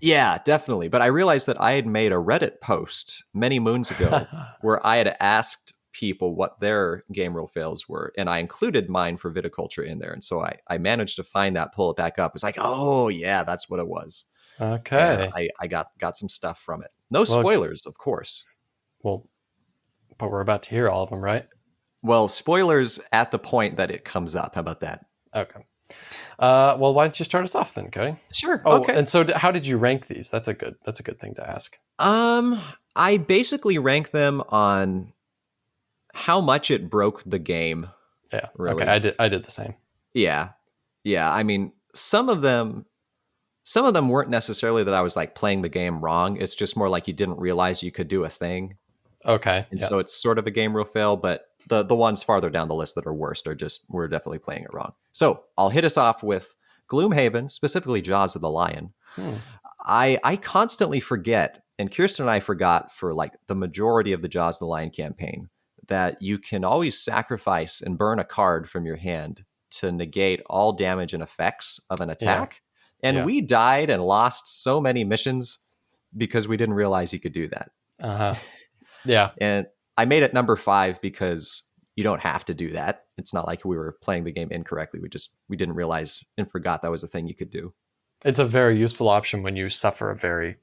Yeah, definitely. But I realized that I had made a Reddit post many moons ago where I had asked people what their game rule fails were, and I included mine for viticulture in there. And so I managed to find that, pull it back up. It's like, oh yeah, that's what it was. Okay. And I got some stuff from it. No Well, spoilers, of course. well, but we're about to hear all of them, right? Well, spoilers at the point that it comes up. How about that? Okay. Well, why don't you start us off then, Cody? Sure. Oh, Okay. and so how did you rank these? That's a good thing to ask. I basically rank them on how much it broke the game. Yeah. Really. Okay. I did the same. Yeah. Yeah. I mean, some of them weren't necessarily that I was like playing the game wrong. It's just more like you didn't realize you could do a thing. Okay. And so it's sort of a game rule fail, but the ones farther down the list that are worst are just, we're definitely playing it wrong. So I'll hit us off with Gloomhaven, specifically Jaws of the Lion. I constantly forget, and Kirsten and I forgot for like the majority of the Jaws of the Lion campaign, that you can always sacrifice and burn a card from your hand to negate all damage and effects of an attack. Yeah. And we died and lost so many missions because we didn't realize you could do that. Uh-huh. Yeah. And I made it number 5 because you don't have to do that. It's not like we were playing the game incorrectly. We didn't realize and forgot that was a thing you could do. It's a very useful option when you suffer a very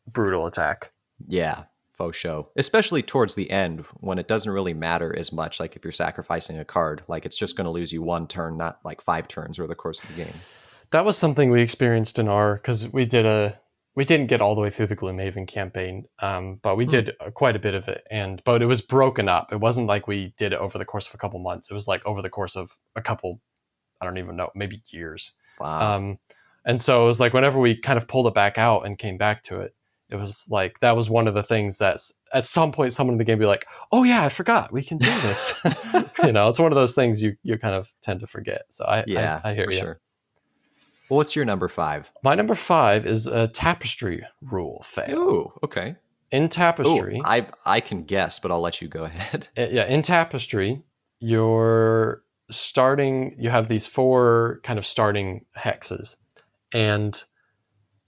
brutal attack. Yeah, faux show. Especially towards the end when it doesn't really matter as much. Like if you're sacrificing a card, like it's just going to lose you 1 turn, not like 5 turns over the course of the game. That was something we experienced in because we didn't get all the way through the Gloomhaven campaign, but we did quite a bit of it. But it was broken up. It wasn't like we did it over the course of a couple months. It was like over the course of a couple, I don't even know, maybe years. Wow. And so it was like whenever we kind of pulled it back out and came back to it, it was like that was one of the things that at some point someone in the game would be like, oh yeah, I forgot we can do this. It's one of those things you kind of tend to forget. So I hear you. Sure. Well, what's your number 5? My number 5 is a tapestry rule fail. Ooh, okay. In Tapestry... Ooh, I can guess, but I'll let you go ahead. Yeah, in Tapestry, you have these 4 kind of starting hexes, and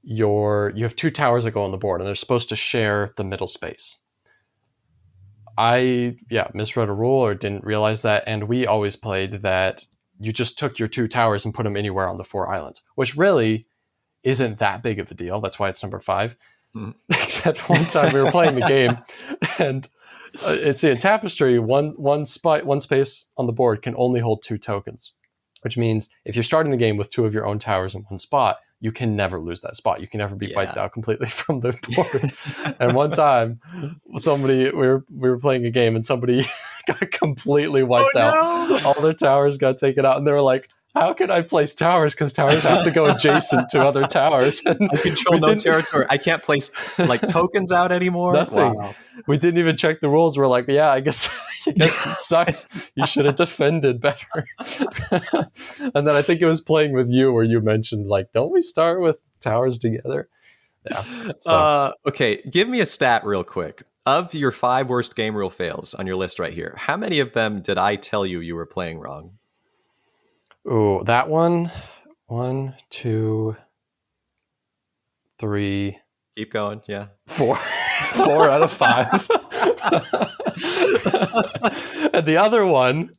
you have 2 towers that go on the board, and they're supposed to share the middle space. I misread a rule or didn't realize that, and we always played that you just took your 2 towers and put them anywhere on the 4 islands, which really isn't that big of a deal. That's why it's number 5. Except one time we were playing the game, and in Tapestry, one space on the board can only hold 2 tokens, which means if you're starting the game with 2 of your own towers in one spot, you can never lose that spot. You can never be wiped out completely from the board. And one time, we were playing a game, and somebody got completely wiped out. All their towers got taken out, and they were like, how can I place towers? Because towers have to go adjacent to other towers. And I control no territory. I can't place like tokens out anymore. Nothing. Wow. We didn't even check the rules. We're like, yeah, I guess it sucks. You should have defended better. And then I think it was playing with you where you mentioned, like, don't we start with towers together? Yeah. So. Okay, give me a stat real quick. Of your 5 worst game rule fails on your list right here, how many of them did I tell you were playing wrong? Oh, that one. 1, 2, 3. Keep going. Yeah. 4. 4 out of 5. And the other one,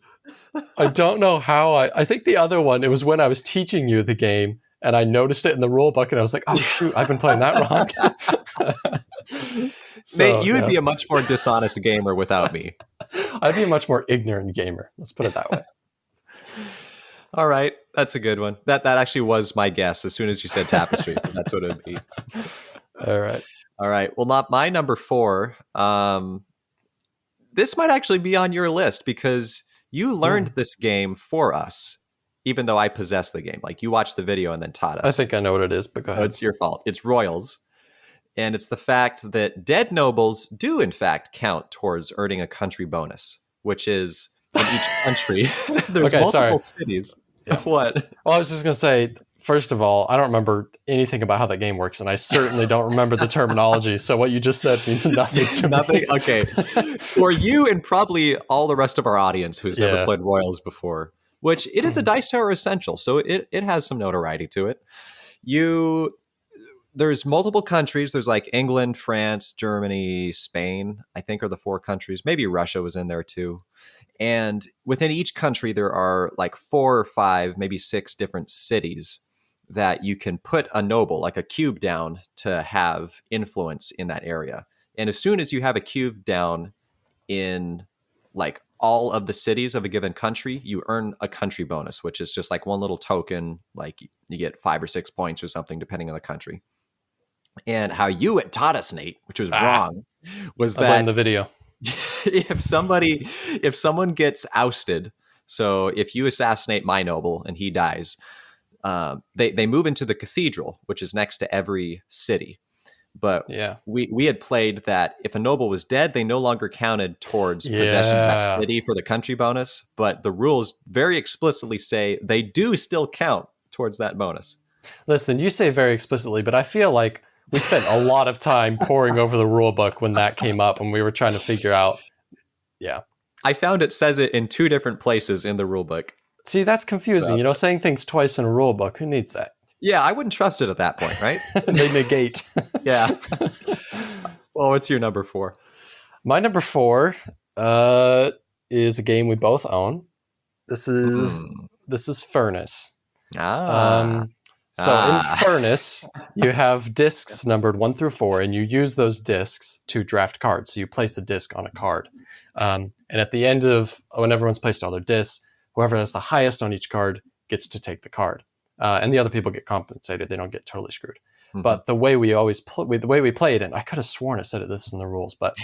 I don't know how I think the other one, it was when I was teaching you the game and I noticed it in the rule book and I was like, oh shoot, I've been playing that wrong. Nate, you would be a much more dishonest gamer without me. I'd be a much more ignorant gamer. Let's put it that way. All right. That's a good one. That actually was my guess. As soon as you said Tapestry, that's what it would be. All right. Well, not my number 4. This might actually be on your list because you learned this game for us, even though I possess the game. Like you watched the video and then taught us. I think I know what it is, but go ahead. It's your fault. It's Royals. And it's the fact that dead nobles do, in fact, count towards earning a country bonus, which is in each country. There's multiple cities. Yeah. What? Well, I was just going to say, first of all, I don't remember anything about how that game works, and I certainly don't remember the terminology. So what you just said means nothing to me. Okay. For you and probably all the rest of our audience who's never played Royals before, which it is a Dice Tower essential, so it has some notoriety to it. There's multiple countries. There's like England, France, Germany, Spain, I think are the 4 countries. Maybe Russia was in there too. And within each country, there are like 4 or 5, maybe 6 different cities that you can put a noble, like a cube, down to have influence in that area. And as soon as you have a cube down in like all of the cities of a given country, you earn a country bonus, which is just like one little token. Like you get 5 or 6 points or something, depending on the country. And how you had taught us, Nate, which was wrong, was I blame the video. if someone gets ousted, so if you assassinate my noble and he dies, they move into the cathedral, which is next to every city. But we had played that if a noble was dead, they no longer counted towards possession of that city for the country bonus. But the rules very explicitly say they do still count towards that bonus. Listen, you say very explicitly, but I feel like we spent a lot of time poring over the rule book when that came up and we were trying to figure out. Yeah. I found it says it in 2 different places in the rule book. See, that's confusing. Saying things twice in a rule book, who needs that? Yeah, I wouldn't trust it at that point, right? They negate. Yeah. Well, what's your number 4? My number 4 is a game we both own. This is Furnace. So in Furnace, you have discs numbered 1 through 4, and you use those discs to draft cards. So you place a disc on a card. And at the end of when everyone's placed all their discs, whoever has the highest on each card gets to take the card. And the other people get compensated. They don't get totally screwed. Mm-hmm. But the way we played, and I could have sworn I said this in the rules, but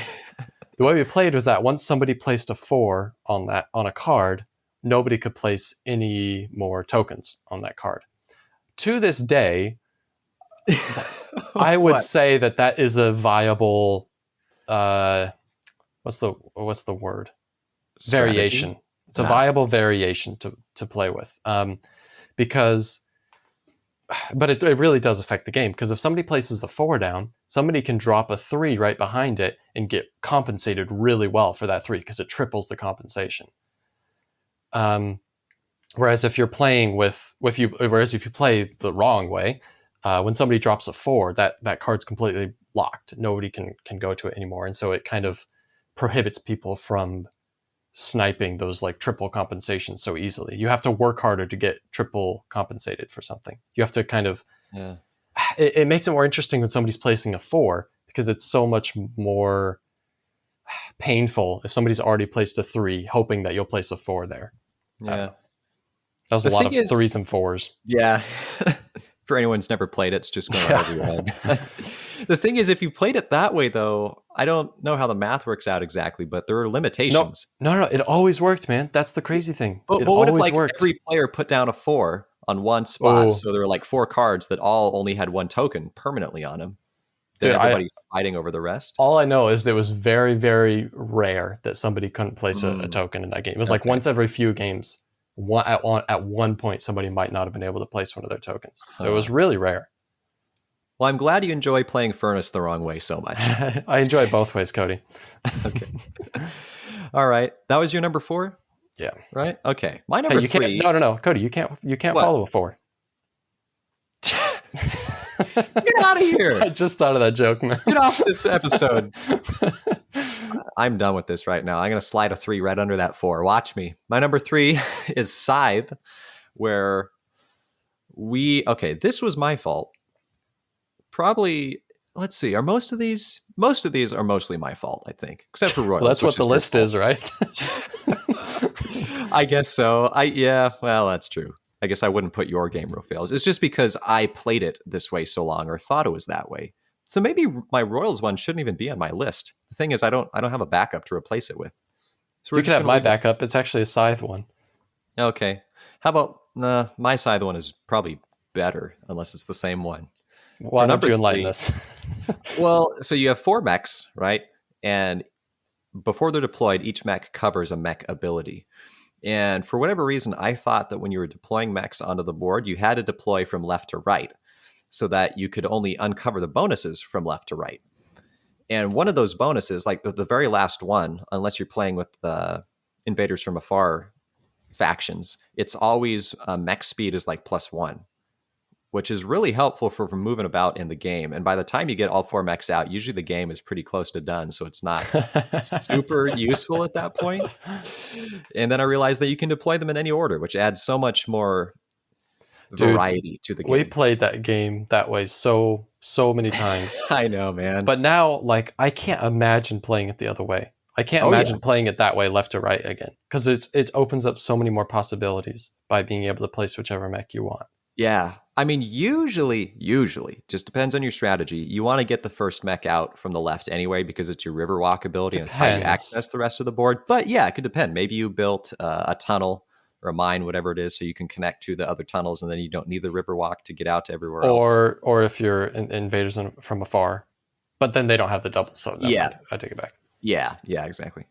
the way we played was that once somebody placed a 4 on a card, nobody could place any more tokens on that card. To this day, I would say that is a viable, what's the word? Strategy? Variation. It's a viable variation to play with. But it really does affect the game, because if somebody places a 4 down, somebody can drop a 3 right behind it and get compensated really well for that 3, because it triples the compensation. Whereas if you're playing if you play the wrong way, when somebody drops a 4, that card's completely locked. Nobody can go to it anymore, and so it kind of prohibits people from sniping those like triple compensations so easily. You have to work harder to get triple compensated for something. You have to kind of it makes it more interesting when somebody's placing a 4, because it's so much more painful if somebody's already placed a 3 hoping that you'll place a 4 there. That was a lot of 3s and 4s. Yeah. For anyone who's never played it, it's just going over your head. The thing is, if you played it that way, though, I don't know how the math works out exactly, but there are limitations. No, it always worked, man. That's the crazy thing. But what if every player put down a 4 on one spot, so there were like 4 cards that all only had 1 token permanently on them? Then everybody's fighting over the rest. All I know is it was very, very rare that somebody couldn't place a token in that game. It was like once every few games. At one point, somebody might not have been able to place one of their tokens. So it was really rare. Well, I'm glad you enjoy playing Furnace the wrong way so much. I enjoy it both ways, Cody. Okay. All right. That was your number 4? Yeah. Right? Okay. My number 3. No. Cody, you can't follow a 4. Get out of here. I just thought of that joke, man. Get off this episode. I'm done with this right now. I'm going to slide a 3 right under that 4. Watch me. My number 3 is Scythe, where this was my fault. Probably, let's see, are most of these are mostly my fault, I think, except for Royals. Well, that's what the list is, right? I guess so. Well, that's true. I guess I wouldn't put your game real fails. It's just because I played it this way so long, or thought it was that way. So maybe my Royals one shouldn't even be on my list. The thing is, I don't have a backup to replace it with. So you can have my backup. It's actually a Scythe one. Okay. How about my Scythe one is probably better, unless it's the same one. Why don't you enlighten us? Well, so you have 4 mechs, right? And before they're deployed, each mech covers a mech ability. And for whatever reason, I thought that when you were deploying mechs onto the board, you had to deploy from left to right, so that you could only uncover the bonuses from left to right. And one of those bonuses, like the very last one, unless you're playing with the Invaders from Afar factions, it's always mech speed is like +1, which is really helpful for moving about in the game. And by the time you get all 4 mechs out, usually the game is pretty close to done, so it's not super useful at that point. And then I realized that you can deploy them in any order, which adds so much more variety to the game. We played that game that way so many times. I know, man. But now, like, I can't imagine playing it the other way. I can't imagine playing it that way, left to right again, because it opens up so many more possibilities by being able to place whichever mech you want. Yeah. I mean, usually, just depends on your strategy. You want to get the first mech out from the left anyway, because it's your Riverwalk ability and it's how you access the rest of the board. But yeah, it could depend. Maybe you built a tunnel or a mine, whatever it is, so you can connect to the other tunnels, and then you don't need the Riverwalk to get out to everywhere else. Or if you're invaders from afar, but then they don't have the double, so never mind. I take it back. Yeah, exactly.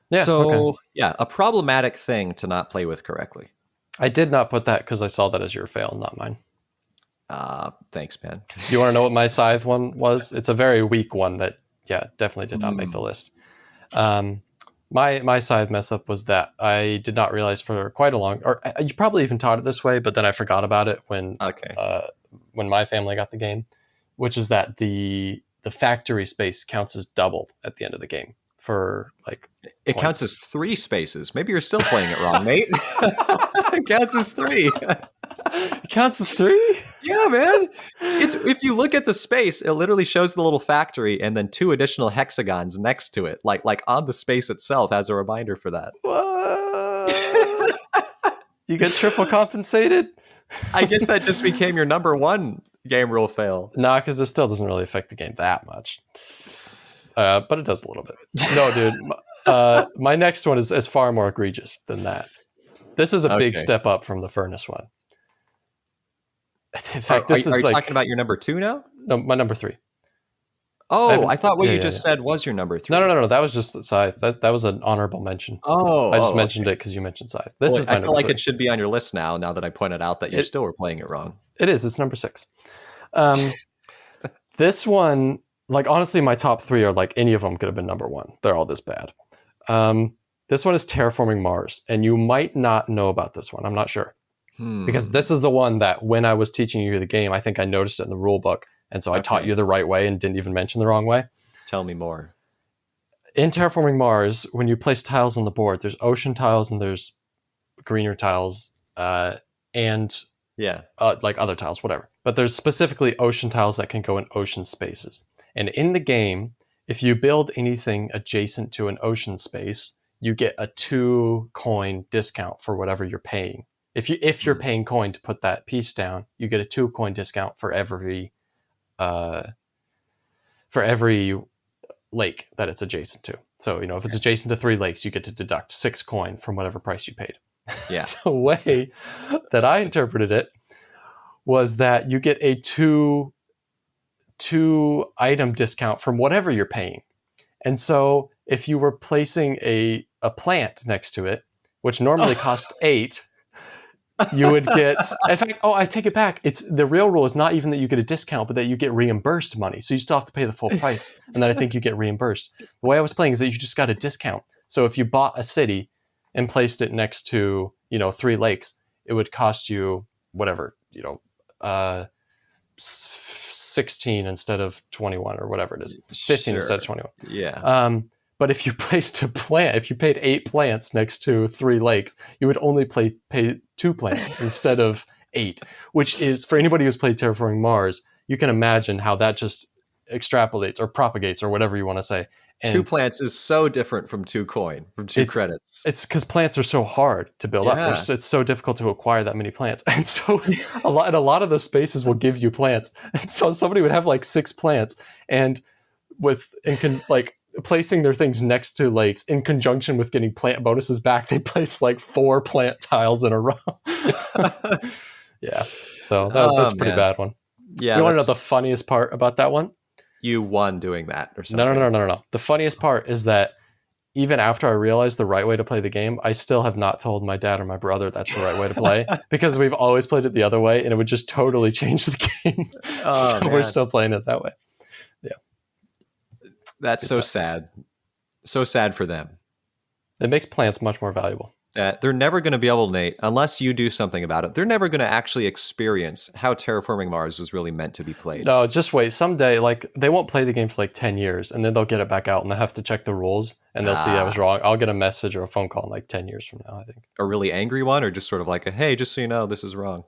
Yeah. So, a problematic thing to not play with correctly. I did not put that because I saw that as your fail, not mine. Thanks, man. You want to know what my scythe one was? It's a very weak one that, definitely did not make the list. My scythe mess up was that I did not realize for quite a long, or you probably even taught it this way, but then I forgot about it when my family got the game, which is that the factory space counts as double at the end of the game for like it points. Counts as 3 spaces. Maybe you're still playing it wrong, mate. It counts as 3. It counts as 3? Yeah, man. It's if you look at the space, it literally shows the little factory and then 2 additional hexagons next to it, like on the space itself as a reminder for that. What? You get triple compensated? I guess that just became your number 1 game rule fail. Nah, because it still doesn't really affect the game that much. But it does a little bit. No, dude. My next one is far more egregious than that. This is a big step up from the furnace one. In fact, are you talking about your number 2 now? No, my number 3. Oh, I thought what you just said was your number 3. No. That was just Scythe. That was an honorable mention. Oh, I just mentioned it because you mentioned Scythe. This is my I feel like 3. It should be on your list now that I pointed out that you still were playing it wrong. It is. It's number 6. This one, like, honestly, my top 3 are like any of them could have been number 1. They're all this bad. This one is Terraforming Mars, and you might not know about this one. I'm not sure. Because this is the one that when I was teaching you the game, I think I noticed it in the rule book. And so I taught you the right way and didn't even mention the wrong way. Tell me more. In Terraforming Mars, when you place tiles on the board, there's ocean tiles and there's greener tiles and like other tiles, whatever. But there's specifically ocean tiles that can go in ocean spaces. And in the game, if you build anything adjacent to an ocean space, you get a 2 coin discount for whatever you're paying. If you're paying coin to put that piece down, you get a 2 coin discount for every lake that it's adjacent to. So, if it's adjacent to 3 lakes, you get to deduct 6 coin from whatever price you paid. Yeah. The way that I interpreted it was that you get a 2 item discount from whatever you're paying. And so if you were placing a plant next to it, which normally costs 8, you would get, in fact, I take it back. It's the real rule is not even that you get a discount, but that you get reimbursed money. So you still have to pay the full price. And then I think you get reimbursed. The way I was playing is that you just got a discount. So if you bought a city and placed it next to, 3 lakes, it would cost you whatever, 16 instead of 21 or whatever it is. 15 instead of 21. Yeah. But if you placed a plant, if you paid 8 plants next to 3 lakes, you would only pay 2 plants instead of 8, which is, for anybody who's played Terraforming Mars, you can imagine how that just extrapolates or propagates or whatever you want to say. And 2 plants is so different from 2 coin, from 2 credits. It's because plants are so hard to build up. It's so difficult to acquire that many plants. And so a lot of those spaces will give you plants. And so somebody would have like 6 plants and placing their things next to lakes in conjunction with getting plant bonuses back, they place like 4 plant tiles in a row. Yeah. So that's a pretty bad one. Yeah. You want to know the funniest part about that one? You won doing that or something. No. The funniest part is that even after I realized the right way to play the game, I still have not told my dad or my brother that's the right way to play because we've always played it the other way and it would just totally change the game. We're still playing it that way. Yeah. That's so sad. So sad for them. It makes plants much more valuable. that they're never going to be able, Nate, unless you do something about it. They're never going to actually experience how Terraforming Mars was really meant to be played. No, just wait. Someday, like, they won't play the game for like 10 years, and then they'll get it back out, and they'll have to check the rules, and they'll see I was wrong. I'll get a message or a phone call in like 10 years from now, I think. A really angry one, or just sort of like a, hey, just so you know, this is wrong?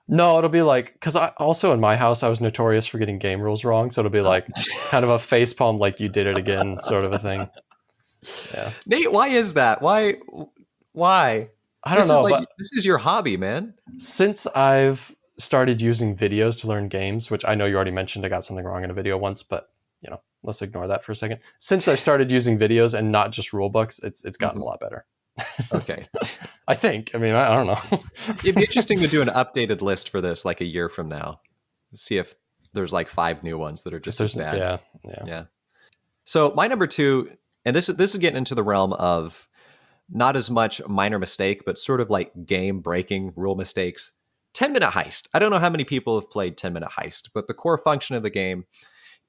No, it'll be like, because also in my house, I was notorious for getting game rules wrong, so it'll be like kind of a facepalm, like you did it again, sort of a thing. Yeah. Nate, why is that? Why? I don't know, but this is your hobby, man. Since I've started using videos to learn games, which I know you already mentioned I got something wrong in a video once, but let's ignore that for a second. Since I've started using videos and not just rule books, it's gotten a lot better. Okay. I think. I mean, I don't know. It'd be interesting to do an updated list for this like a year from now. See if there's like 5 new ones that are just as bad. Yeah. So my number 2, and this is getting into the realm of not as much minor mistake, but sort of like game-breaking rule mistakes. 10-minute heist. I don't know how many people have played 10-minute heist, but the core function of the game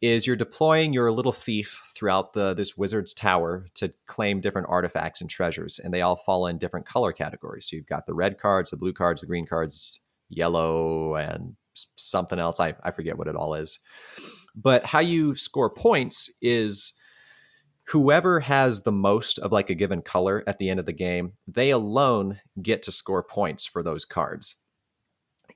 is you're deploying your little thief throughout this wizard's tower to claim different artifacts and treasures, and they all fall in different color categories. So you've got the red cards, the blue cards, the green cards, yellow, and something else. I forget what it all is. But how you score points is whoever has the most of like a given color at the end of the game, they alone get to score points for those cards.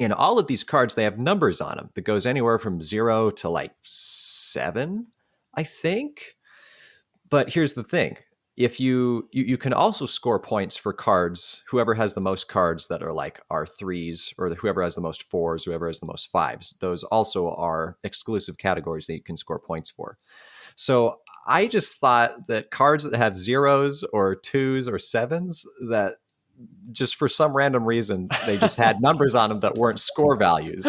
And all of these cards, they have numbers on them that goes anywhere from 0 to like 7, I think. But here's the thing. If you can also score points for cards, whoever has the most cards that are like R3s, or whoever has the most 4s, whoever has the most 5s. Those also are exclusive categories that you can score points for. So I just thought that cards that have 0s or 2s or 7s, that just for some random reason, they just had numbers on them that weren't score values.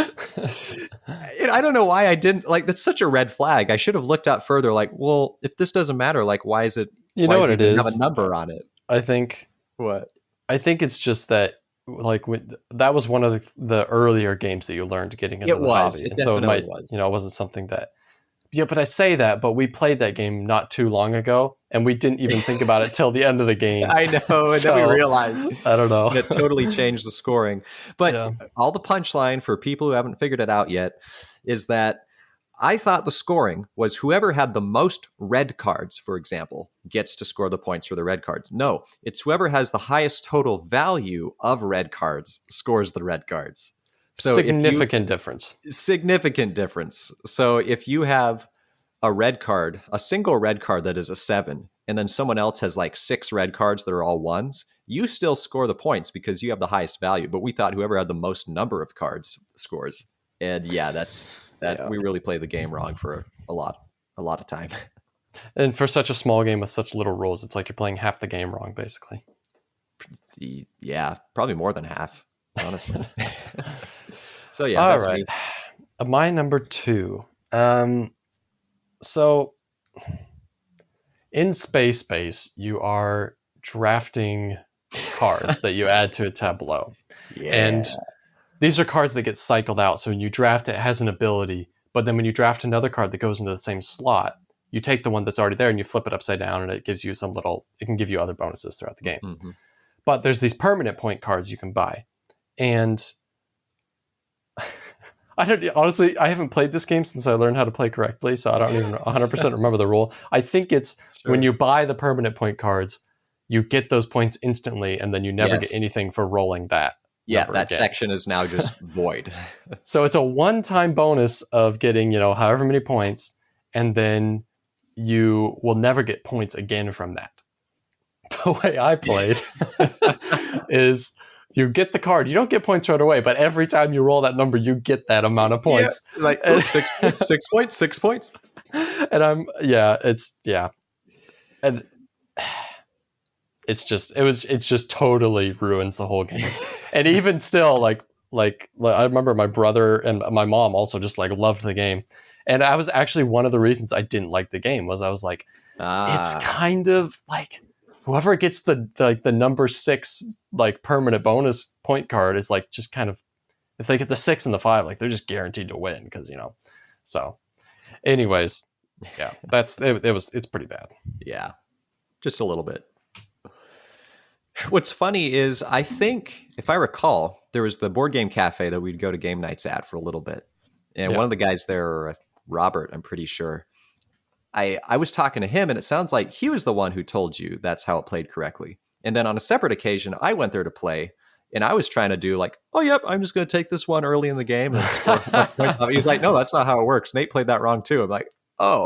And I don't know why I didn't, like, that's such a red flag. I should have looked up further, like, well, if this doesn't matter, like, why is it, you know what it is? Have a number on it. I think. What? I think it's just that, like, that was one of the earlier games that you learned getting into the hobby. It so it might, was. It wasn't something that, but I say that, but we played that game not too long ago, and we didn't even think about it till the end of the game. I know, and then we realized. I don't know. It totally changed the scoring. But all the punchline for people who haven't figured it out yet is that I thought the scoring was whoever had the most red cards, for example, gets to score the points for the red cards. No, it's whoever has the highest total value of red cards scores the red cards. So significant difference. Significant difference. So if you have a red card, a single red card that is a 7, and then someone else has like 6 red cards that are all 1s, you still score the points because you have the highest value. But we thought whoever had the most number of cards scores. And we really played the game wrong for a lot of time. And for such a small game with such little rules, it's like you're playing half the game wrong, basically. Yeah, probably more than half, honestly. So yeah, all right. My number 2. So in Space Base, you are drafting cards that you add to a tableau. Yeah. And these are cards that get cycled out. So when you draft it, it has an ability. But then when you draft another card that goes into the same slot, you take the one that's already there and you flip it upside down, and it gives you it can give you other bonuses throughout the game. Mm-hmm. But there's these permanent point cards you can buy. And I haven't played this game since I learned how to play correctly, so I don't even 100% remember the rule. I think it's when you buy the permanent point cards, you get those points instantly, and then you never get anything for rolling that. Yeah, that section is now just void. So it's a one-time bonus of getting, however many points, and then you will never get points again from that. The way I played is you get the card. You don't get points right away, but every time you roll that number, you get that amount of points. Yeah, like 6 points, 6 points. And and it just totally ruins the whole game. And even still, like I remember my brother and my mom also just like loved the game. And I was actually, one of the reasons I didn't like the game was I was like, it's kind of like whoever gets the number 6 like permanent bonus point card is like just kind of, if they get the 6 and the 5, like they're just guaranteed to win because So, anyways, yeah, it's pretty bad. Yeah, just a little bit. What's funny is I think, if I recall, there was the board game cafe that we'd go to game nights at for a little bit. And Yeah. one of the guys there, Robert, I'm pretty sure, I was talking to him, and it sounds like he was the one who told you that's how it played correctly. And then on a separate occasion, I went there to play, and I was trying to do like, oh, yep, I'm just going to take this one early in the game and score enough points off. He's like, no, that's not how it works. Nate played that wrong too. I'm like, oh.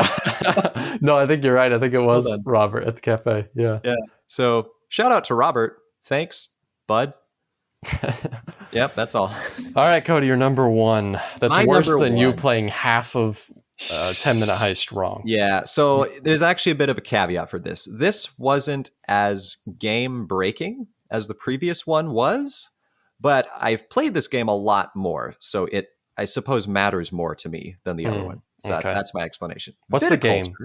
No, I think you're right. I think it was Well Robert at the cafe. Yeah. Yeah. So shout out to Robert. Thanks, bud. Yep, that's all. All right, Cody, you're number one. That's My worse number than you one. playing half of 10-minute heist wrong. Yeah, so there's actually a bit of a caveat for this. This wasn't as game breaking as the previous one was, but I've played this game a lot more, so it, I suppose, matters more to me than the other one. So okay. that's my explanation. What's the game?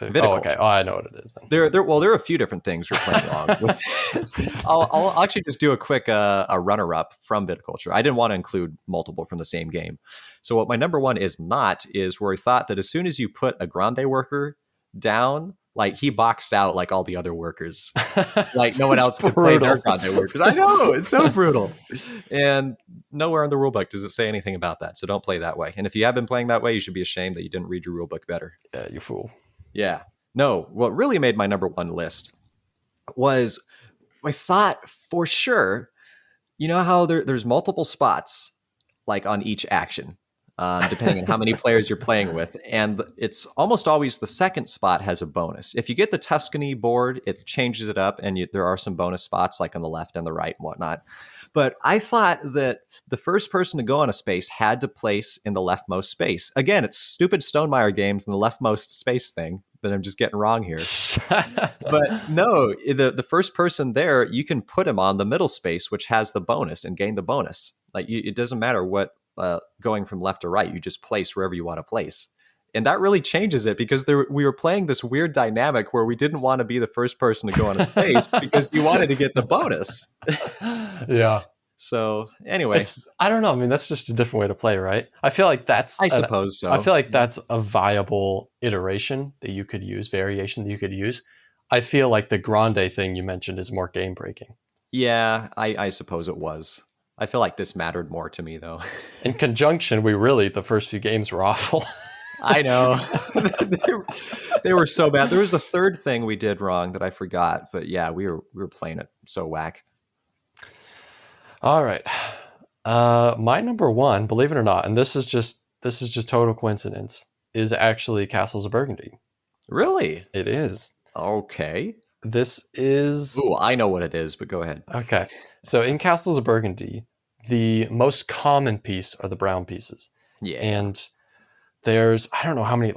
Oh, okay. Oh, I know what it is then. There are a few different things we're playing along with. I'll actually just do a quick a runner-up from Viticulture. I didn't want to include multiple from the same game. So what my number one is not is where we thought that as soon as you put a Grande worker down, like he boxed out like all the other workers. Like no one else could play their Grande workers. I know, it's so brutal. And nowhere in the rulebook does it say anything about that. So don't play that way. And if you have been playing that way, you should be ashamed that you didn't read your rulebook better. Yeah, you fool. Yeah. No, what really made my number one list was I thought for sure, you know how there's multiple spots like on each action, depending on how many players you're playing with. And it's almost always the second spot has a bonus. If you get the Tuscany board, it changes it up and there are some bonus spots like on the left and the right and whatnot. But I thought that the first person to go on a space had to place in the leftmost space. Again, it's stupid Stonemaier games and the leftmost space thing that I'm just getting wrong here. But no, the first person there, you can put him on the middle space, which has the bonus and gain the bonus. Like it doesn't matter what going from left to right, you just place wherever you want to place. And that really changes it because we were playing this weird dynamic where we didn't want to be the first person to go on a space because you wanted to get the bonus. Yeah. So anyway, I don't know. I mean, that's just a different way to play, right? I feel like that's. I suppose so. I feel like that's a viable iteration that you could use, variation that you could use. I feel like the Grande thing you mentioned is more game breaking. Yeah, I suppose it was. I feel like this mattered more to me though. In conjunction, the first few games were awful. I know. They were so bad. There was a third thing we did wrong that I forgot, but yeah, we were playing it so whack. All right. My number one, believe it or not, and this is just total coincidence, is actually Castles of Burgundy. Really? It is. Okay. This is... Ooh, I know what it is, but go ahead. Okay. So in Castles of Burgundy, the most common piece are the brown pieces. Yeah. And there's, I don't know how many,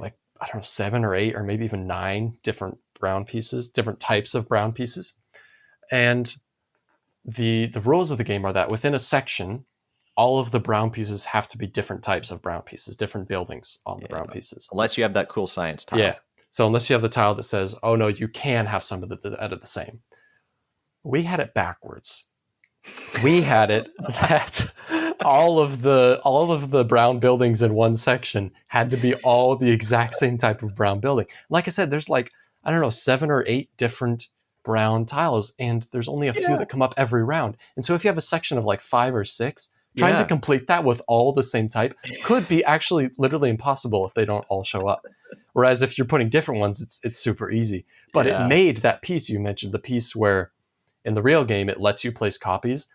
7 or 8 or maybe even 9 different brown pieces, different types of brown pieces. And the rules of the game are that within a section, all of the brown pieces have to be different types of brown pieces, different buildings on the brown pieces. Unless you have that cool science tile. Yeah. So unless you have the tile that says, oh no, you can have some of that are the same. We had it backwards. We had it that all of the brown buildings in one section had to be all the exact same type of brown building. Like I said, there's 7 or 8 different brown tiles, and there's only a few that come up every round. And so if you have a section of 5 or 6, trying to complete that with all the same type could be actually literally impossible if they don't all show up. Whereas if you're putting different ones, it's super easy. But it made that piece you mentioned, the piece where in the real game it lets you place copies.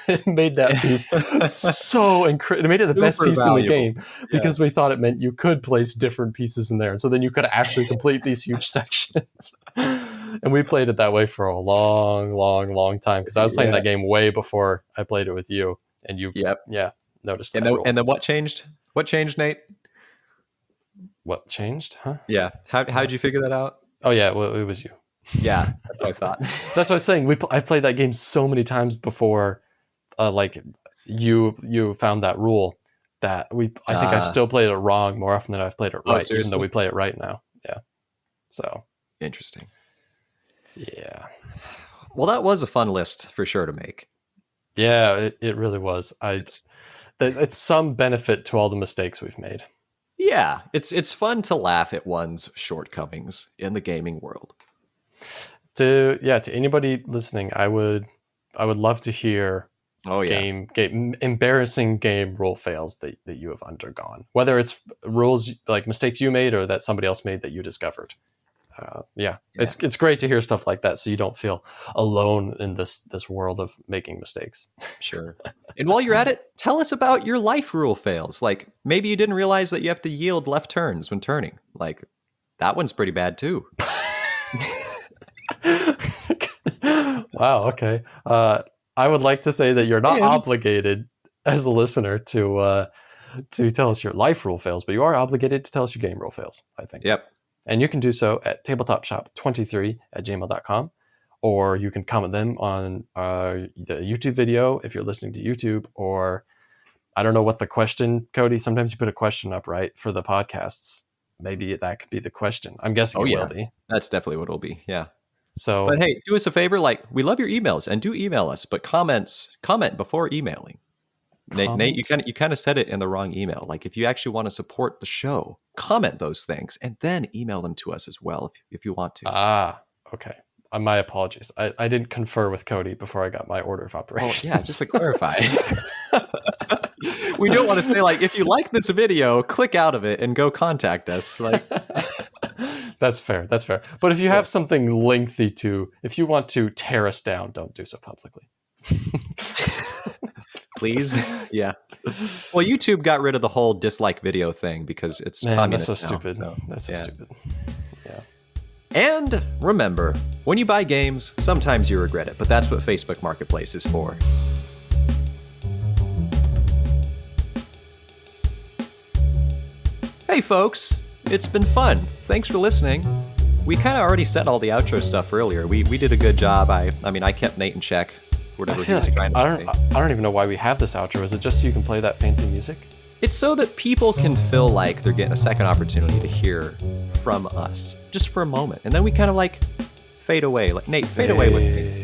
It made that piece so incredible. It made it the best piece in the game because we thought it meant you could place different pieces in there. And so then you could actually complete these huge sections. And we played it that way for a long, long, long time because I was playing that game way before I played it with you. And you, noticed that. And then what changed? What changed, Nate? What changed? Huh? Yeah. How did you figure that out? Oh yeah, well, it was you. Yeah, that's what I thought. That's what I was saying. I played that game so many times before, you found that rule that I think I've still played it wrong more often than I've played it right, even though we play it right now. Yeah. So interesting. Yeah. Well, that was a fun list for sure to make. Yeah, it really was. It's some benefit to all the mistakes we've made. Yeah, it's fun to laugh at one's shortcomings in the gaming world. To anybody listening, I would would love to hear game embarrassing game rule fails that you have undergone, whether it's rules like mistakes you made or that somebody else made that you discovered. It's great to hear stuff like that, so you don't feel alone in this world of making mistakes. Sure. And while you're at it, tell us about your life rule fails. Like maybe you didn't realize that you have to yield left turns when turning. Like that one's pretty bad too. Wow. Okay. I would like to say that you're not obligated as a listener to tell us your life rule fails, but you are obligated to tell us your game rule fails, I think. Yep. And you can do so at tabletopshop23@gmail.com, or you can comment them on the YouTube video if you're listening to YouTube, or I don't know what the question, Cody, sometimes you put a question up, right, for the podcasts. Maybe that could be the question. I'm guessing it will be. That's definitely what it'll be, yeah. So, but hey, do us a favor, like we love your emails and do email us, but comment before emailing. Nate, you kind of said it in the wrong email. Like if you actually want to support the show, comment those things and then email them to us as well if you want to. Okay. My apologies. I didn't confer with Cody before I got my order of operations. Oh, yeah, just to clarify. We don't want to say like, if you like this video, click out of it and go contact us. Like That's fair. But if you have something lengthy if you want to tear us down, don't do so publicly. Please. Yeah. Well, YouTube got rid of the whole dislike video thing because it's that's so stupid. That's so stupid. Yeah. And remember, when you buy games, sometimes you regret it, but that's what Facebook Marketplace is for. Hey folks, it's been fun. Thanks for listening. We kind of already said all the outro stuff earlier. We did a good job. I kept Nate in check. Whatever he was trying to say. I don't even know why we have this outro. Is it just so you can play that fancy music? It's so that people can feel like they're getting a second opportunity to hear from us just for a moment. And then we kind of like fade away. Like Nate, fade away with me.